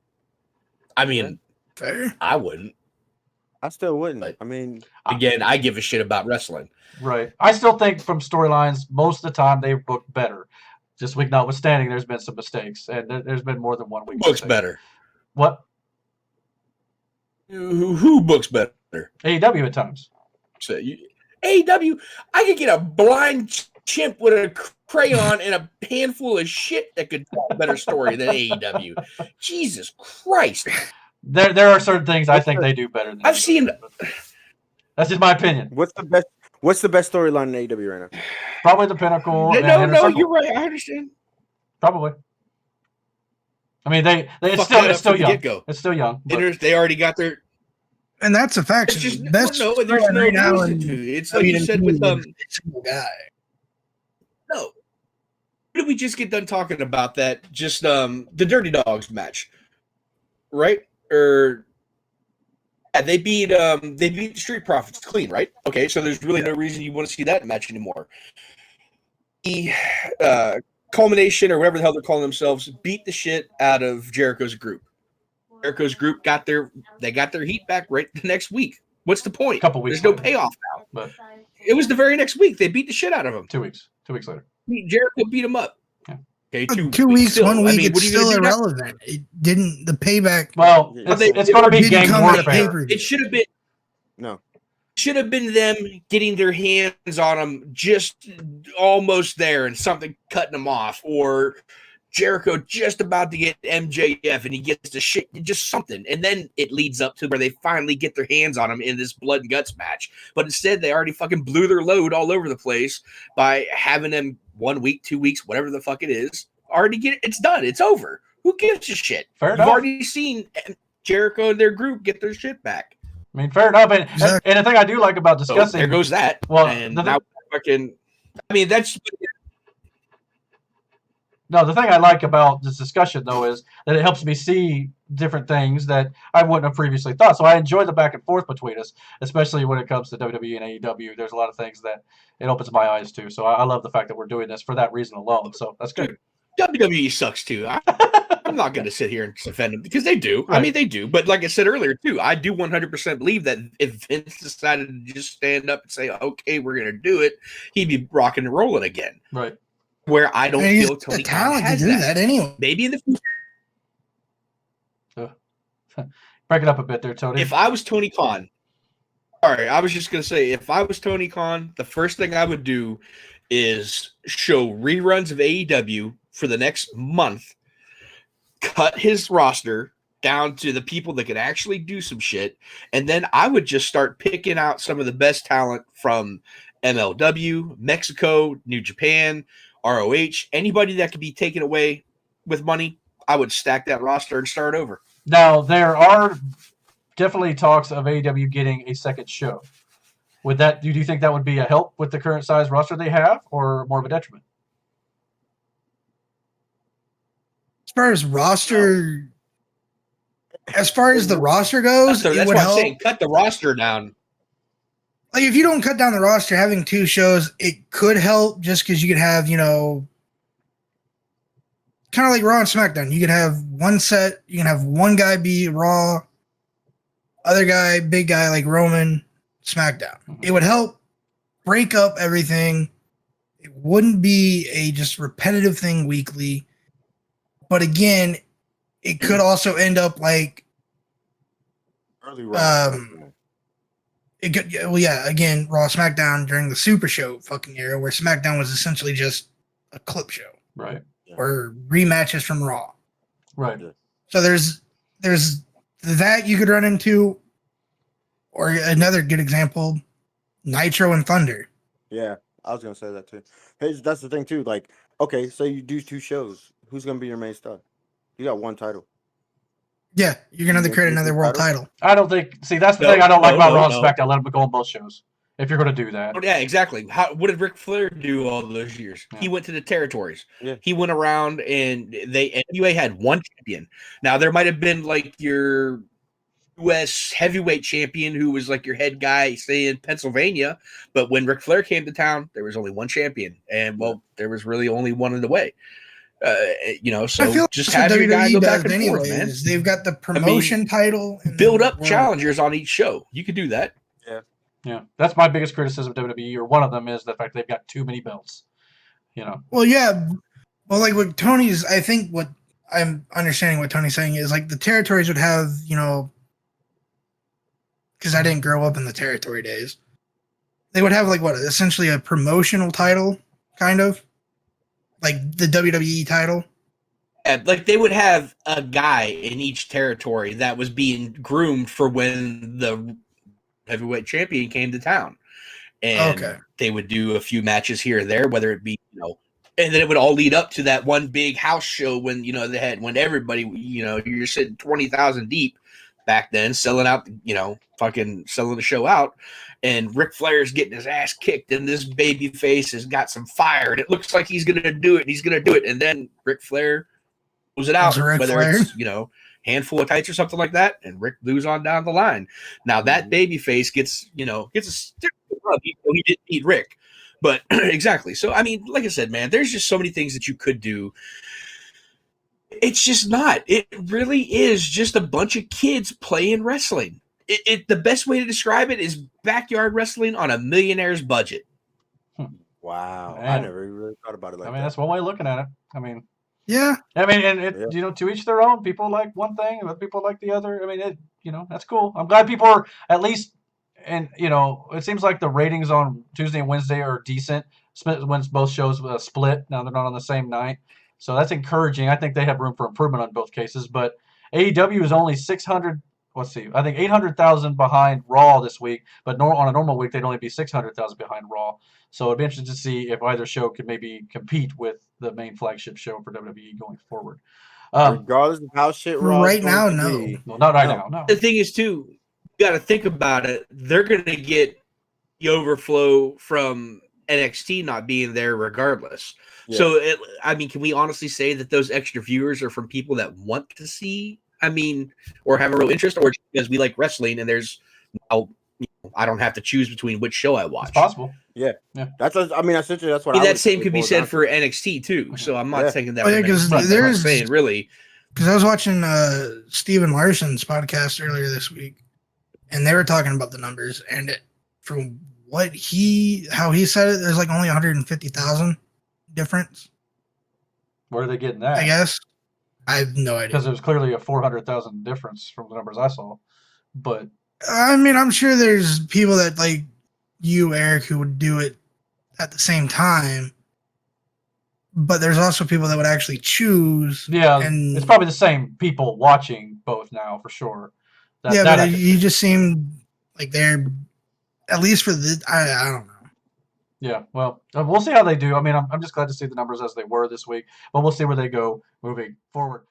I mean, Fair. I wouldn't. I still wouldn't. But- I mean, Again, I give a shit about wrestling. Right. I still think from storylines, most of the time they book better. Just week notwithstanding, there's been some mistakes, and there's been more than one week. Who books mistake. better? What? Who books better? AEW at times. So AEW, I could get a blind chimp with a crayon and a handful of shit that could tell a better story than AEW. Jesus Christ. There are certain things I think they do better than I've AEW, seen- but that's just my opinion. what's the best storyline in AEW right now? Probably the Pinnacle. and No, Inner Circle. you're right. I understand. Probably. I mean, it's Fuck that up still from the young. get-go. It's still young. but- They already got their. And that's a fact. It's just Best no. There's storyline no right now reason in to. It's like you said with single guy. No. Who did we just get done talking about that? Just the Dirty Dogs match, right? Or yeah, they beat the Street Profits clean, right? Okay, so there's really no reason you want to see that match anymore. The Culmination or whatever the hell they're calling themselves beat the shit out of Jericho's group. Jericho's group got their heat back right the next week. What's the point? Couple weeks There's no later. payoff now. But It was the very next week they beat the shit out of him. 2 weeks. 2 weeks later. Jericho beat him up. Yeah. Okay, 2 weeks, still. 1 week, I mean, it's what are you still gonna do now? irrelevant. It didn't. The payback. Well, But it's going to be didn't gang come out of warfare. pay-per-view. It should have been. No. Should have been them getting their hands on him just almost there and something cutting them off, or Jericho just about to get MJF and he gets the shit, just something. And then it leads up to where they finally get their hands on him in this blood and guts match. But instead, they already fucking blew their load all over the place by having them 1 week, 2 weeks, whatever the fuck it is. It's done. It's over. Who gives a shit? Fair You've enough. already seen Jericho and their group get their shit back. I mean, fair enough. And, Exactly. and the thing I do like about So discussing. there goes that. Well, and the- now fucking. I mean, that's No, the thing I like about this discussion, though, is that it helps me see different things that I wouldn't have previously thought. So I enjoy the back and forth between us, especially when it comes to WWE and AEW. There's a lot of things that it opens my eyes to. So I love the fact that we're doing this for that reason alone. So that's good. WWE sucks too. I'm not going to sit here and defend them because they do. I Right. mean, they do. But like I said earlier too, I do 100% believe that if Vince decided to just stand up and say, "Okay, we're going to do it," he'd be rocking and rolling again. Right. Where I don't And he's feel got Tony the Khan talent to has do that. that anyway. Maybe in the future, Break it up a bit there, Tony. if I was Tony Khan, sorry, I was just going to say, if I was Tony Khan, the first thing I would do is show reruns of AEW for the next month, cut his roster down to the people that could actually do some shit, and then I would just start picking out some of the best talent from MLW, Mexico, New Japan, ROH, anybody that could be taken away with money. I would stack that roster and start over. Now, there are definitely talks of AEW getting a second show. Would that? Do you think that would be a help with the current size roster they have, or more of a detriment? As far as roster, as far as the roster goes, That's it would why I'm help. saying cut the roster down. Like if you don't cut down the roster, having 2 shows, it could help just because you could have, you know, kind of like Raw and SmackDown. You could have one set, you can have one guy be Raw, other guy, big guy like Roman, SmackDown. It would help break up everything. It wouldn't be a just repetitive thing weekly. But again, it could also end up like Early Raw. it could, well, yeah, again, Raw SmackDown during the Super Show fucking era, where SmackDown was essentially just a clip show, Right. or rematches from Raw. Right. So there's that you could run into, or another good example, Nitro and Thunder. Yeah, I was gonna say that too. Hey, that's the thing too. Like, okay, so you do 2 shows. Who's gonna be your main star? You got 1 title. Yeah, you're gonna have to You create think another the world title? title. I don't think. See, that's the No, thing I don't like no, about no, Raw and no. SmackDown. Let them go on both shows if you're going to do that. Oh, yeah, exactly. What did Ric Flair do all those years? Yeah. He went to the territories. Yeah. He went around, and NWA had one champion. Now there might have been like your U.S. heavyweight champion who was like your head guy, say in Pennsylvania. But when Ric Flair came to town, there was only one champion, and well, there was really only one in the way. So I feel just that's have what your guy WWE go back does and forth, man. anyways. They've got the promotion title. And Build the up world challengers on each show. You could do that. Yeah, that's my biggest criticism of WWE, or one of them, is the fact they've got too many belts. You know. Well, yeah. Well, like what Tony's, I think what I'm understanding what Tony's saying is like the territories would have, you know, because I didn't grow up in the territory days. They would have like what, essentially a promotional title, kind of like the WWE title. Yeah, like they would have a guy in each territory that was being groomed for when the heavyweight champion came to town. And Okay. they would do a few matches here or there, whether it be, and then it would all lead up to that one big house show when, they had, when everybody, you're sitting 20,000 deep back then, selling out, fucking selling the show out. And Ric Flair's getting his ass kicked, and this baby face has got some fire, and it looks like he's going to do it, and he's going to do it. And then Ric Flair moves it out, Ric whether Flair. it's, handful of tights or something like that, and Rick moves on down the line. Now that baby face gets a stick rub, even though he didn't beat Rick. But exactly. So, I mean, like I said, man, there's just so many things that you could do. It's just not. It really is just a bunch of kids playing wrestling. The best way to describe it is backyard wrestling on a millionaire's budget. Wow, Man. I never really thought about it like that. That's one way of looking at it. Yeah. And to each their own. People like one thing, other people like the other. That's cool. I'm glad people are at least, and it seems like the ratings on Tuesday and Wednesday are decent. When both shows split, now they're not on the same night, so that's encouraging. I think they have room for improvement on both cases. But AEW is only 600. Let's see, I think 800,000 behind Raw this week, but on a normal week they'd only be 600,000 behind Raw. So it'd be interesting to see if either show could maybe compete with the main flagship show for WWE going forward. Regardless of how shit Raw Right is now, going to no. be. No, not right now. No. The thing is, too, you got to think about it. They're going to get the overflow from NXT not being there regardless. Yeah. So, can we honestly say that those extra viewers are from people that want to see, or have a real interest, or because we like wrestling and there's, I don't have to choose between which show I watch. It's possible. Yeah. Essentially that's what that same could be said for NXT too. So I'm not taking that. Because there's saying really. Because I was watching Steven Larson's podcast earlier this week, and they were talking about the numbers, and from how he said it, there's like only 150,000 difference. Where are they getting that? I guess I have no idea, because it was clearly a 400,000 difference from the numbers I saw. But I'm sure there's people that like you, Eric, who would do it at the same time. but there's also people that would actually choose. Yeah, and it's probably the same people watching both now for sure. but I can you see. just seem like they're at least for the I don't know. Yeah, well, we'll see how they do. I mean, I'm just glad to see the numbers as they were this week, but we'll see where they go moving forward.